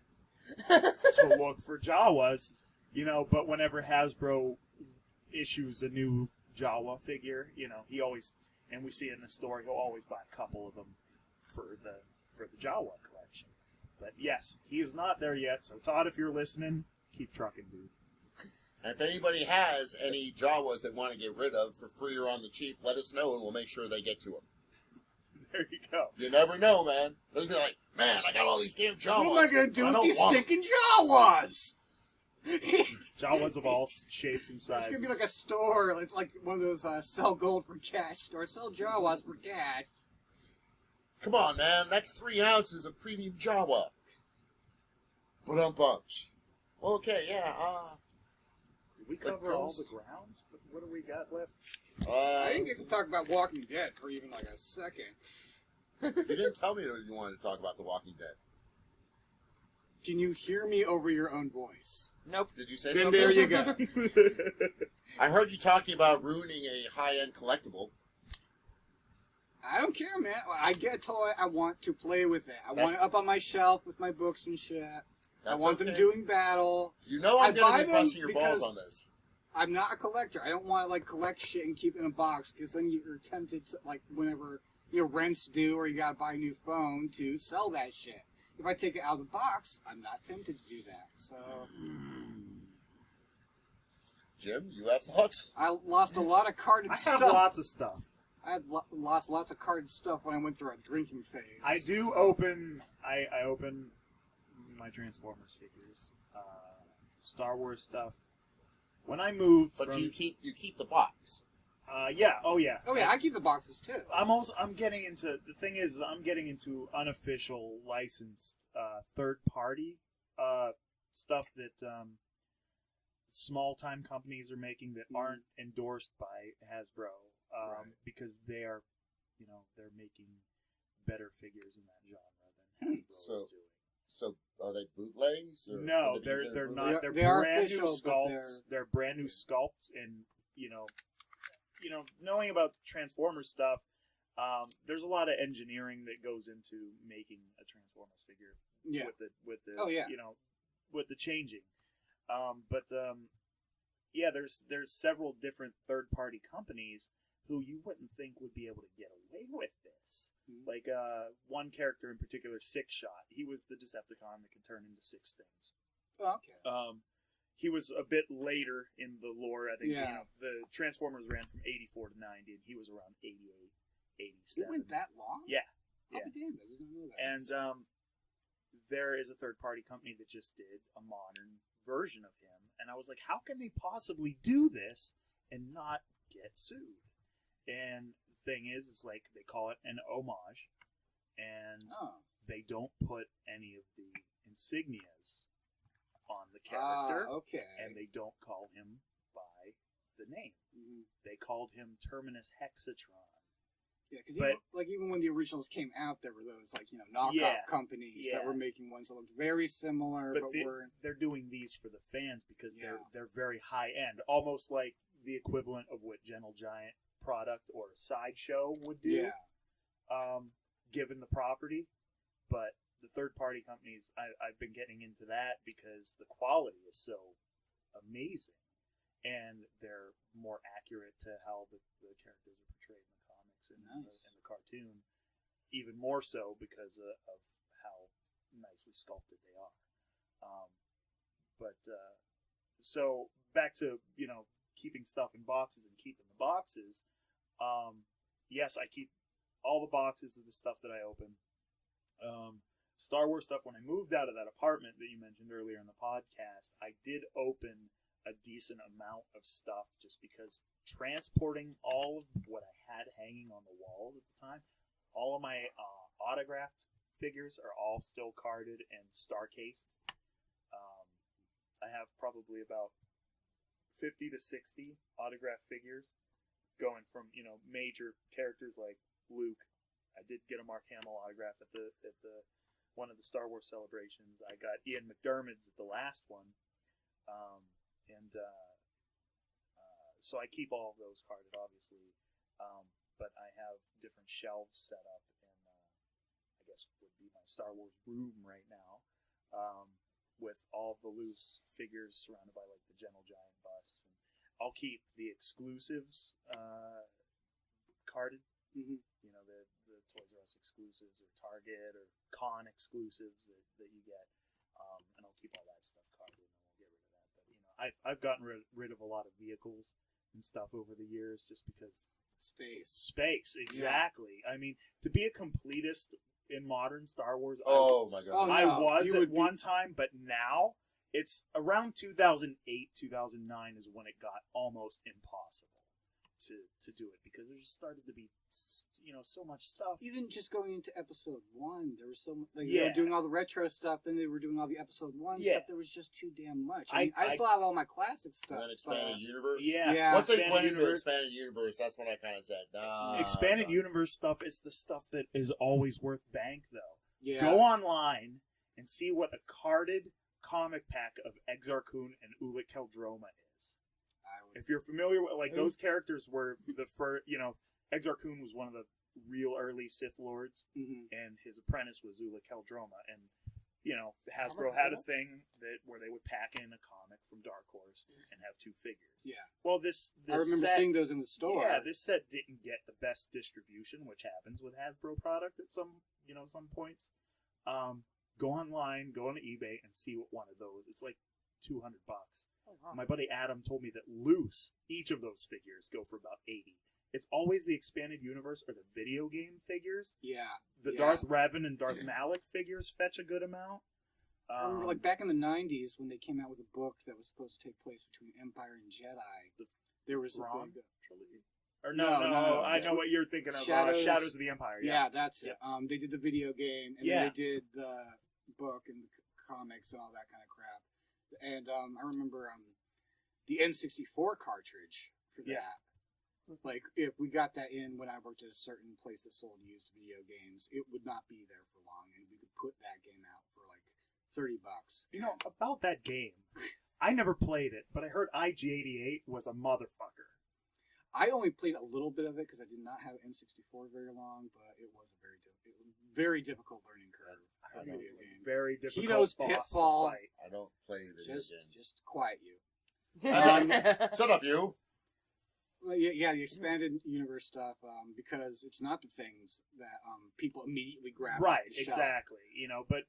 to look for Jawas, but whenever Hasbro issues a new Jawa figure, he always, and we see it in the store, he'll always buy a couple of them for the Jawa collection. But yes, he is not there yet, so Todd, if you're listening, keep trucking, dude. And if anybody has any Jawas that want to get rid of for free or on the cheap, let us know and we'll make sure they get to them. There you go. You never know, man. They'll be like, man, I got all these damn Jawas. what am I going to do I with don't these want 'em." stinking Jawas? Jawas of all shapes and It's sizes. going to be like a store. It's like one of those sell gold for cash stores. Sell Jawas for cash. Come on, man. That's 3 ounces of premium Jawa. Ba-dum-bumps. Okay, yeah, Did we cover all the grounds? What do we got left? I didn't get to talk about Walking Dead for even like a second. You didn't tell me that you wanted to talk about The Walking Dead. Can you hear me over your own voice? Nope. Did you say Then something? there you go. I heard you talking about ruining a high-end collectible. I don't care, man. I get a toy. I want to play with it. I want That's- it up on my shelf with my books and shit. I That's want them okay. doing battle. You know I I'm going buy to be them busting your balls because- on this. I'm not a collector. I don't want to like collect shit and keep it in a box because then you're tempted to like whenever rent's due or you gotta buy a new phone to sell that shit. If I take it out of the box, I'm not tempted to do that. So Jim, you have thoughts? I lost a lot of carded I stuff. have lots of stuff. I had lost lots of carded stuff when I went through a drinking phase. I do open. I open my Transformers figures, Star Wars stuff. When I moved, But from, you keep the box. yeah, oh yeah, Oh yeah, I keep the boxes too. I'm getting into the thing is I'm getting into unofficial licensed third party stuff that small time companies are making that aren't endorsed by Hasbro because they are they're making better figures in that genre than Hasbro is doing. So are they bootlegs? Or No, are they they're considered not. bootlegs? They're They are brand official, new but sculpts. They're brand new sculpts, and knowing about Transformers stuff, there's a lot of engineering that goes into making a Transformers figure. Yeah. With the Oh, yeah. with the changing. There's several different third party companies who you wouldn't think would be able to get away with this. Mhm. Like one character in particular, Six Shot. He was the Decepticon that can turn into six things. Oh, okay. He was a bit later in the lore. I think Yeah. the Transformers ran from 84 to 90, and he was around 88, 87. It went that long? Yeah. I'll Yeah. be damned. I didn't know that. And there is a third-party company that just did a modern version of him, and I was like, how can they possibly do this and not get sued? And the thing is like they call it an homage, and they don't put any of the insignias on the character, okay. and they don't call him by the name. Mhm. They called him Terminus Hexatron. Yeah, because But- even when the originals came out, there were those knockoff Yeah, companies that yeah. were making ones that looked very similar, but weren't. They're doing these for the fans because Yeah. they're very high end, almost like the equivalent of what Gentle Giant product or Sideshow would do, given the property. But the third party companies, I've been getting into that because the quality is so amazing, and they're more accurate to how the characters are portrayed in the comics and Nice. in the cartoon, even more so because of how nicely sculpted they are. So back to keeping stuff in boxes and keeping the boxes. Yes, I keep all the boxes of the stuff that I open. Star Wars stuff. When I moved out of that apartment that you mentioned earlier in the podcast, I did open a decent amount of stuff just because transporting all of what I had hanging on the walls at the time, all of my autographed figures are all still carded and star cased. I have probably about 50 to 60 autographed figures, going from major characters like Luke. I did get a Mark Hamill autograph at the one of the Star Wars celebrations. I got Ian McDiarmid's at the last one, so I keep all of those carded, obviously. But I have different shelves set up in, I guess would be my Star Wars room right now, with all the loose figures surrounded by like the Gentle Giant busts. And I'll keep the exclusives carded. Mhm. The Toys R Us exclusives or Target or Con exclusives that you get, and I'll keep all that stuff carded, and then we'll get rid of that. But I've gotten rid of a lot of vehicles and stuff over the years just because space exactly. I mean, to be a completist in modern Star Wars, Oh my god! Oh, I no, was you at would be- one time, but now it's around 2008, 2009 is when it got almost impossible to do it because there just started to be so much stuff. Even just going into episode 1, there was so much. They Yeah. were doing all the retro stuff, then they were doing all the episode 1 Yeah. stuff. There was just too damn much. I I still have all my classic stuff. And then expanded universe. Yeah, Once they expanded went into universe. expanded universe, that's when I kind of said, nah. Expanded universe stuff is the stuff that is always worth bank, though. Yeah. Go online and see what a carded comic pack of Exar-Kun and Ulic Keldroma is. I would- If you're familiar with those characters were the first, Exar-Kun was one of the real early Sith Lords, Mhm. and his apprentice was Ulic Keldroma, and Hasbro had a thing where they would pack in a comic from Dark Horse and have two figures. Yeah. Well, this I remember set, seeing those in the store. Yeah, this set didn't get the best distribution, which happens with Hasbro product at some points. Go online, go on eBay, and see what one of those. It's like $200. Oh, wow. My buddy Adam told me that loose, each of those figures go for about $80. It's always the expanded universe or the video game figures. Yeah. The Yeah. Darth Revan and Darth Malak figures fetch a good amount. I remember, like, back in the 90s when they came out with a book that was supposed to take place between Empire and Jedi, there was a Thrawn big... trilogy. Or No, no, I know what you're thinking of. Shadows of the Empire. Yeah, that's it. They did the video game, and Yeah. then they did the book and the comics and all that kind of crap. And I remember the N64 cartridge for that. Yeah. Like, if we got that in when I worked at a certain place that sold used video games, it would not be there for long, and we could put that game out for, like, $30. You know, about that game, I never played it, but I heard IG-88 was a motherfucker. I only played a little bit of it because I did not have N64 very long, but it was a very difficult learning curve. I heard it was Video a game. very difficult knows boss to Pitfall. fight. I don't play video games. Just quiet you. Shut up, you. Well, yeah, the expanded universe stuff, because it's not the things that people immediately grab. off Right, the shelf. exactly. You know, but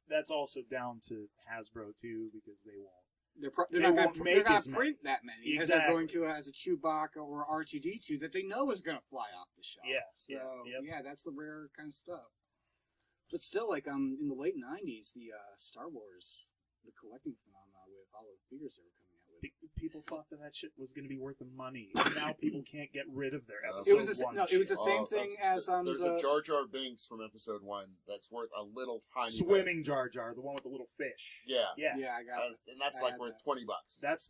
that's also down to Hasbro too, because they won't. They're They not won't going make to as many. print that many as they're Exactly. going to as a Chewbacca or R2-D2 that they know is going to fly off the shelf. Yeah, So yeah, yep. that's the rare kind of stuff. But still, like in the late '90s, the Star Wars, the collecting phenomenon with all the figures they were coming out with. People thought that shit was going to be worth the money. And now people can't get rid of their episode It was the, one. it was the shit. same thing as There's the a Jar Jar Binks from episode 1 that's worth a little tiny Swimming Jar Jar, the one with the little fish. bit. Yeah. Yeah. yeah, I got it. And that's I like had worth that. $20. That's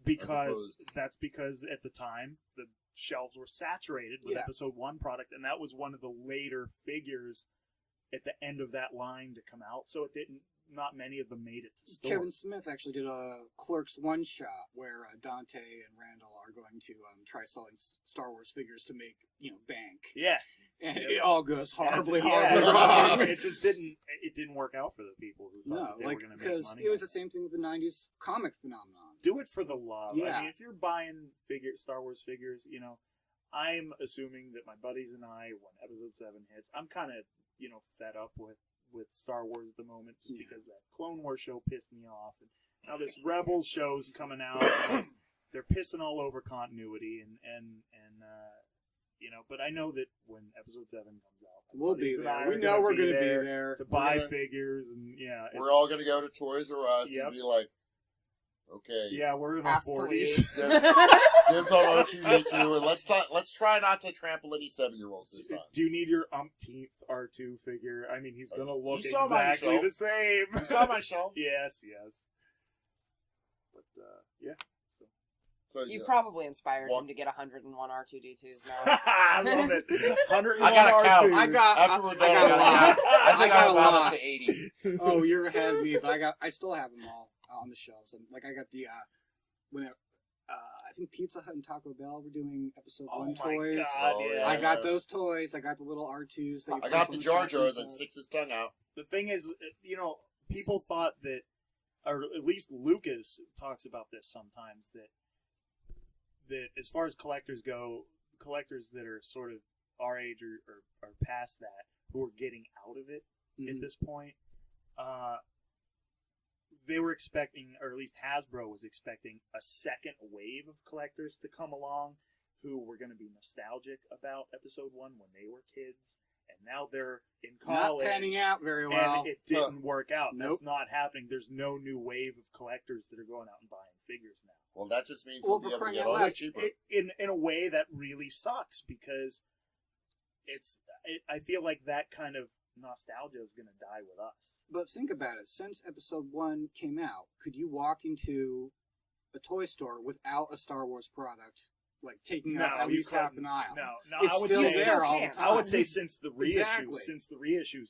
because at the time the shelves were saturated with Yeah. episode 1 product, and that was one of the later figures at the end of that line to come out. So not many of them made it to store. Kevin Smith actually did a Clerks one shot where Dante and Randall are going to try selling Star Wars figures to make bank, Yeah. and Yep. it all goes horribly Yeah. wrong. It just didn't work out for the people who thought No, that they like were going to make because money. it was on the same thing with the '90s comic phenomenon. Do it for the love. Yeah. I mean, if you're buying Star Wars figures, I'm assuming that my buddies and I, when episode 7 hits, I'm kind of, fed up with Star Wars at the moment, just because that Clone Wars show pissed me off, and now this Rebels show's coming out. And they're pissing all over continuity, and but I know that when episode 7 comes out, my We'll buddies be and I there. are We know we're going to be there. to buy gonna- figures, and We're all going to go to Toys R Us Yep. and be like, okay, yeah, we're in our Ask to 40s. leave. dibs on R2-D2, and let's try not to trample any 7-year-olds this time. Do you need your umpteenth R2 figure? I mean, he's gonna look You saw my exactly shelf. the same. You saw my shelf? Yes. But yeah. So You yeah. probably inspired What? him to get 101 R2D2s now. I love it. 101 I got a count. I got- After we're done, I got a lot. I think I got I'm a about lot. up to 80. Oh, you're ahead of me, but I still have them all on the shelves. And like I got the I think Pizza Hut and Taco Bell were doing episode Oh 1 my toys. God, Oh, yeah. I got those toys. I got the little R2s. That you I place got on the the Jar top Jar and that stuff. sticks his tongue out. The thing is, people thought that, or at least Lucas talks about this sometimes, that as far as collectors go, collectors that are sort of our age or past that, who are getting out of it at Mhm. this point, they were expecting, or at least Hasbro was expecting, a second wave of collectors to come along who were going to be nostalgic about episode 1 when they were kids, and now they're in Not college. panning out very well. And it didn't work out. Nope. That's not happening. There's no new wave of collectors that are going out and buying figures now. Well, that just means Well, we'll be for able to crying get out all loud, this cheaper. In a way that really sucks, because I feel like that kind of nostalgia is going to die with us. But think about it. Since episode 1 came out, could you walk into a toy store without a Star Wars product, like taking up at you least half couldn't. an aisle? No, It's I would still say, there all the can't. time. I would say since the reissues, Exactly.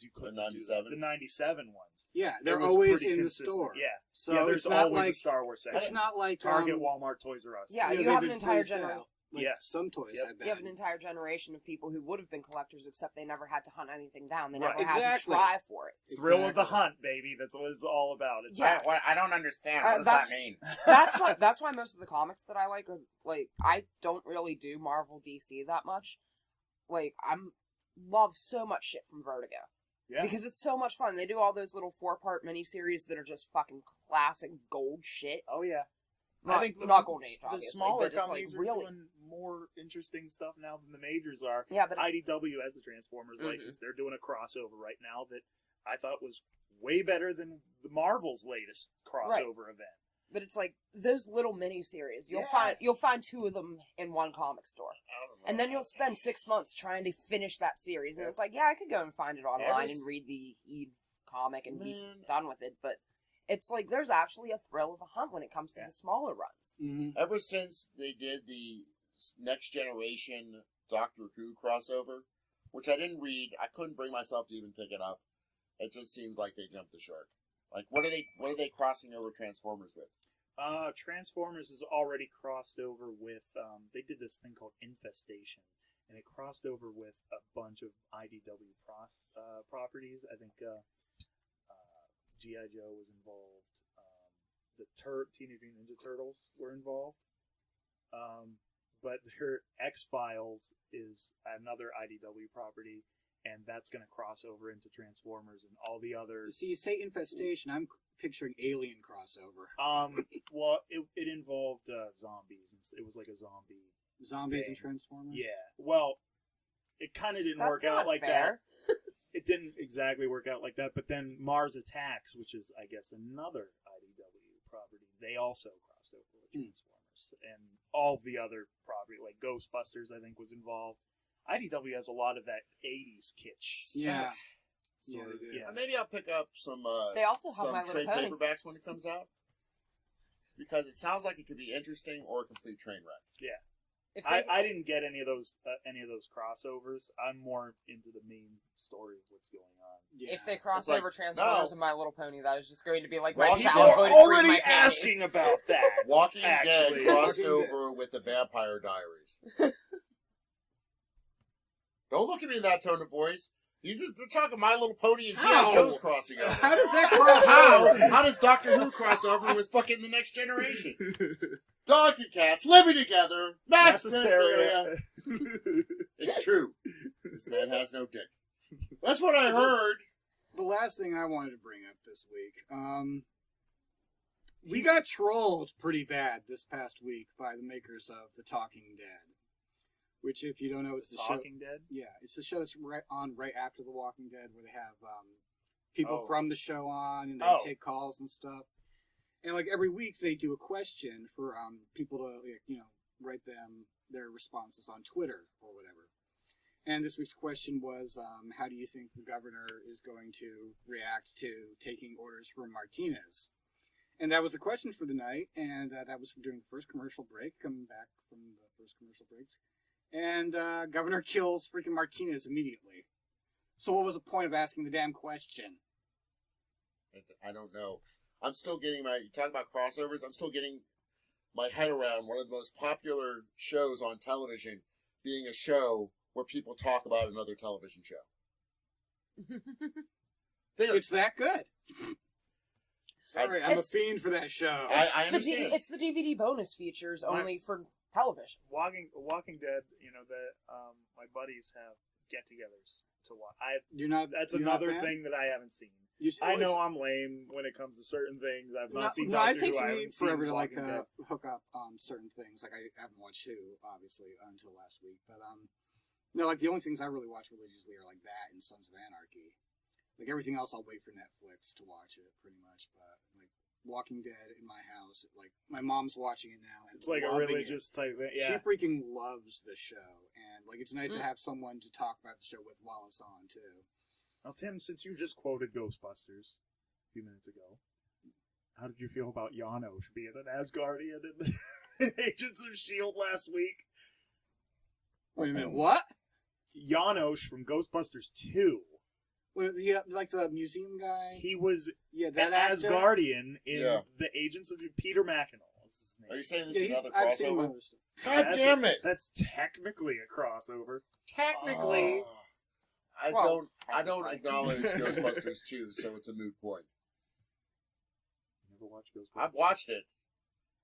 you couldn't The do that. 97? The 97 ones. Yeah, It they're was always pretty in the consistent. store. Yeah. So yeah, there's it's not always like a Star Wars section. it's not like Target, Walmart, Toys R Us. Yeah, you they've have an been entire phased generation. out, like Yeah. some toys Yep. have been. You have an entire generation of people who would have been collectors, except they never had to hunt anything down. They Right. never had to Exactly. try for it. Thrill of the Exactly. hunt, baby. That's what it's all about. It's Yeah. I don't understand. Uh, What does that's- that mean? That's why most of the comics that I like are like I don't really do Marvel DC that much. Like love so much shit from Vertigo. Yeah. Because it's so much fun. They do all those little 4-part miniseries that are just fucking classic gold shit. Oh yeah. Not, I think not Golden Age, the obviously, smaller but it's like companies are really. doing more interesting stuff now than the majors are. Yeah, but IDW has the Transformers Mhm. license. They're doing a crossover right now that I thought was way better than the Marvel's latest crossover event. but it's like those little miniseries. Yeah. You'll find 2 of them in one comic store, and then you'll spend 6 months trying to finish that series. And it's like, yeah, I could go and find it online and read the Eve comic and be done with it, but. It's like there's actually a thrill of a hunt when it comes to the smaller runs. Mhm. Ever since they did the Next Generation Doctor Who crossover, which I didn't read, I couldn't bring myself to even pick it up. It just seemed like they jumped the shark. Like, what are they crossing over Transformers with? Transformers is already crossed over with. They did this thing called Infestation, and it crossed over with a bunch of IDW properties. I think G.I. Joe was involved. The Teenage Mutant Ninja Turtles were involved. But their X-Files is another IDW property, and that's going to cross over into Transformers and all the other. See, you say Infestation, I'm picturing Alien crossover. Well, it involved zombies. It was like a zombie. Zombies thing. and Transformers? Yeah. Well, it kind of didn't That's work out not like fair. that. It didn't exactly work out like that. But then Mars Attacks, which is, I guess, another IDW property, they also crossed over with Transformers. And all the other property, like Ghostbusters, I think, was involved. IDW has a lot of that 80s kitsch. Yeah. Sort of, they do. yeah. Maybe I'll pick up some They also have some My Little trade Pony. paperbacks when it comes out. Because it sounds like it could be interesting or a complete train wreck. Yeah. If they, I didn't get any of those crossovers. I'm more into the main story of what's going on. Yeah. if they cross It's like, over Transformers no. and My Little Pony, that is just going to be like Well, my people childhood. You're freeing already my panties. asking about that. Walking Actually. Dead crossed Walking over with the Vampire Diaries. Don't look at me in that tone of voice. They're talking My Little Pony and G.I. How? Joe's crossing over. How does that cross How? over? How does Doctor Who cross over with fucking The Next Generation? Dogs and cats living together. Mass hysteria. It's true. This man has no dick. That's what I heard. The last thing I wanted to bring up this week, we got trolled pretty bad this past week by the makers of The Talking Dead. Which, if you don't know, it's the show. Talking Dead? Yeah, it's the show that's right after The Walking Dead, where they have people Oh. from the show on, and they Oh. take calls and stuff. And like every week, they do a question for people to write them their responses on Twitter or whatever. And this week's question was, how do you think the governor is going to react to taking orders from Martinez? And that was the question for the night, and that was during the first commercial break, coming back from the first commercial break. And Governor kills freaking Martinez immediately. So what was the point of asking the damn question? I don't know. I'm still getting you talk about crossovers, I'm still getting my head around one of the most popular shows on television being a show where people talk about another television show. It's that good. Sorry, I'm a It's- fiend for that show. I understand. It's the DVD bonus features only for television. Walking Dead. My buddies have get-togethers to watch. That's you're another not a fan? thing that I haven't seen. You- I know I'm lame when it comes to certain things. I've not seen No, Doctor it takes Who. I me haven't seen forever to Walking Dead. hook up on certain things. Like I haven't watched Who, obviously, until last week. But no, like the only things I really watch religiously are like that and Sons of Anarchy. Like everything else, I'll wait for Netflix to watch it, pretty much. But like Walking Dead in my house, like my mom's watching it now, and It's like a loving religious type thing. She Yeah. freaking loves the show, and like it's nice to have someone to talk about the show with while it's on too. Now, Tim, since you just quoted Ghostbusters a few minutes ago, how did you feel about Janosch being an Asgardian in Agents of S.H.I.E.L.D. last week? Wait a minute, what? Janosch from Ghostbusters 2. Well, like the museum guy. He was That an actor? Asgardian in Yeah. the Agents of Peter Mackinol. Is his name. Are you saying this Yeah, is another I've seen him on crossover? other stuff. God damn it! That's technically a crossover. Technically. Oh, I Well, don't technically. acknowledge Ghostbusters 2, so it's a moot point. You never watched Ghostbusters? I've watched it.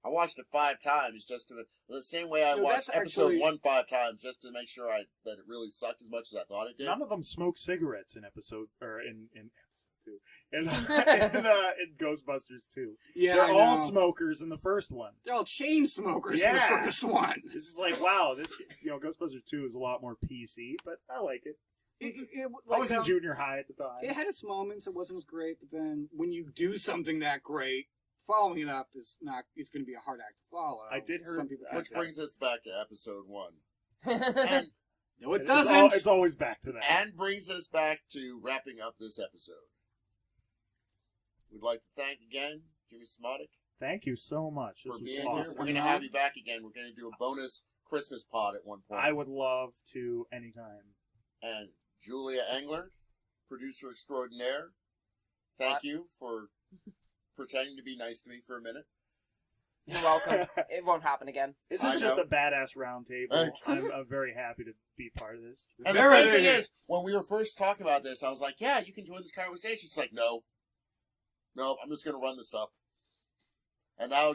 I watched it 5 times just the same way I No, watched that's episode actually- 1 5 times just to make sure that it really sucked as much as I thought it did. None of them smoke cigarettes in episode 2. In Ghostbusters 2. Yeah, They're I all know. smokers in the first one. They're all chain smokers Yeah. in the first one. It's just like, wow, Ghostbusters 2 is a lot more PC, but I like it. I was in junior high at the time. It had its moments. It wasn't as great, but then when you do something that great, following it up is going to be a hard act to follow. I did hear some people. that. Which can't. brings us back to episode 1. And, No, it It's doesn't. It's always back to that. and brings us back to wrapping up this episode. We'd like to thank again Jimmy Semonick Thank you so much. This for was being here. awesome. We're going to have you back again. We're going to do a bonus Christmas pod at one point. I would love to anytime. And Julia Engler, producer extraordinaire, Thank you for pretending to be nice to me for a minute. You're welcome. It won't happen again. This I is just know. a badass round table. I'm very happy to be part of this. And the funny thing is, when we were first talking about this, I was like, yeah, you can join this conversation. She's like, no, I'm just going to run the stuff. And now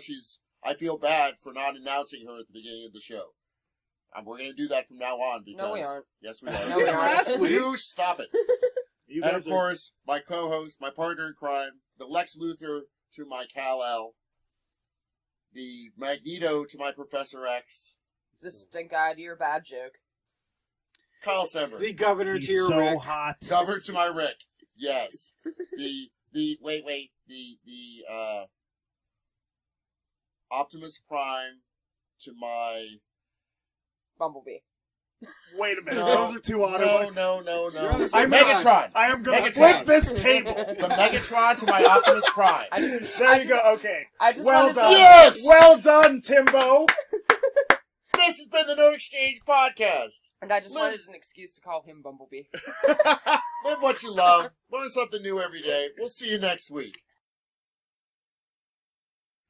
I feel bad for not announcing her at the beginning of the show. We're going to do that from now on. Because, No, we aren't. Yes, we are. No, we aren't. You stop it. You And guys of course, my co-host, my partner in crime, the Lex Luthor to my Kal-El, the Magneto to my Professor X, The stink eye to your bad joke. Kyle Sember. The governor He's to your so Rick. hot. Governor to my Rick. Yes. The Optimus Prime to my... Bumblebee. Wait a minute. No, Those are two auto. No. You're on the I'm same Megatron. I am going to Megatron. flip this table. The Megatron to my Optimus Prime. There you go. Okay. I just Well wanted done. to... Yes! Well done, Timbo. This has been the Nerd Exchange Podcast. And I just wanted an excuse to call him Bumblebee. Live what you love. Learn something new every day. We'll see you next week.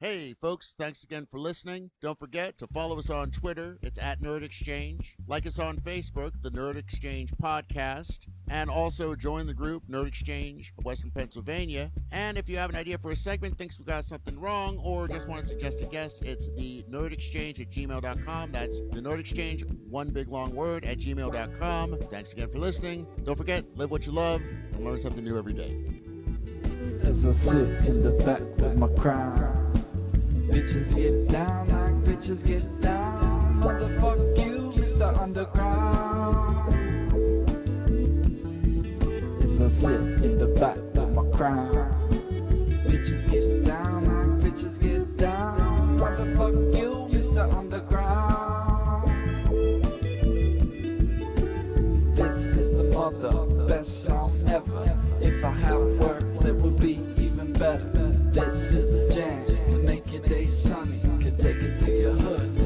Hey, folks, thanks again for listening. Don't forget to follow us on Twitter. It's at Nerd Exchange. Like us on Facebook, the Nerd Exchange Podcast. And also join the group, Nerd Exchange of Western Pennsylvania. And if you have an idea for a segment, thinks we got something wrong, or just want to suggest a guest, it's the nerdexchange@gmail.com. That's the Nerd Exchange, one big long word, at gmail.com. Thanks again for listening. Don't forget, live what you love and learn something new every day. As I sit in the back with my crown. Bitches get down like bitches get down. Motherfuck you, Mr. Underground. As I sit in the back with my crown. Bitches get down like bitches get down. Motherfuck you, Mr. Underground. This is the mother best song ever. If I have words, it would be even better. This is a jam to make your day sunny. Could take it to your hood.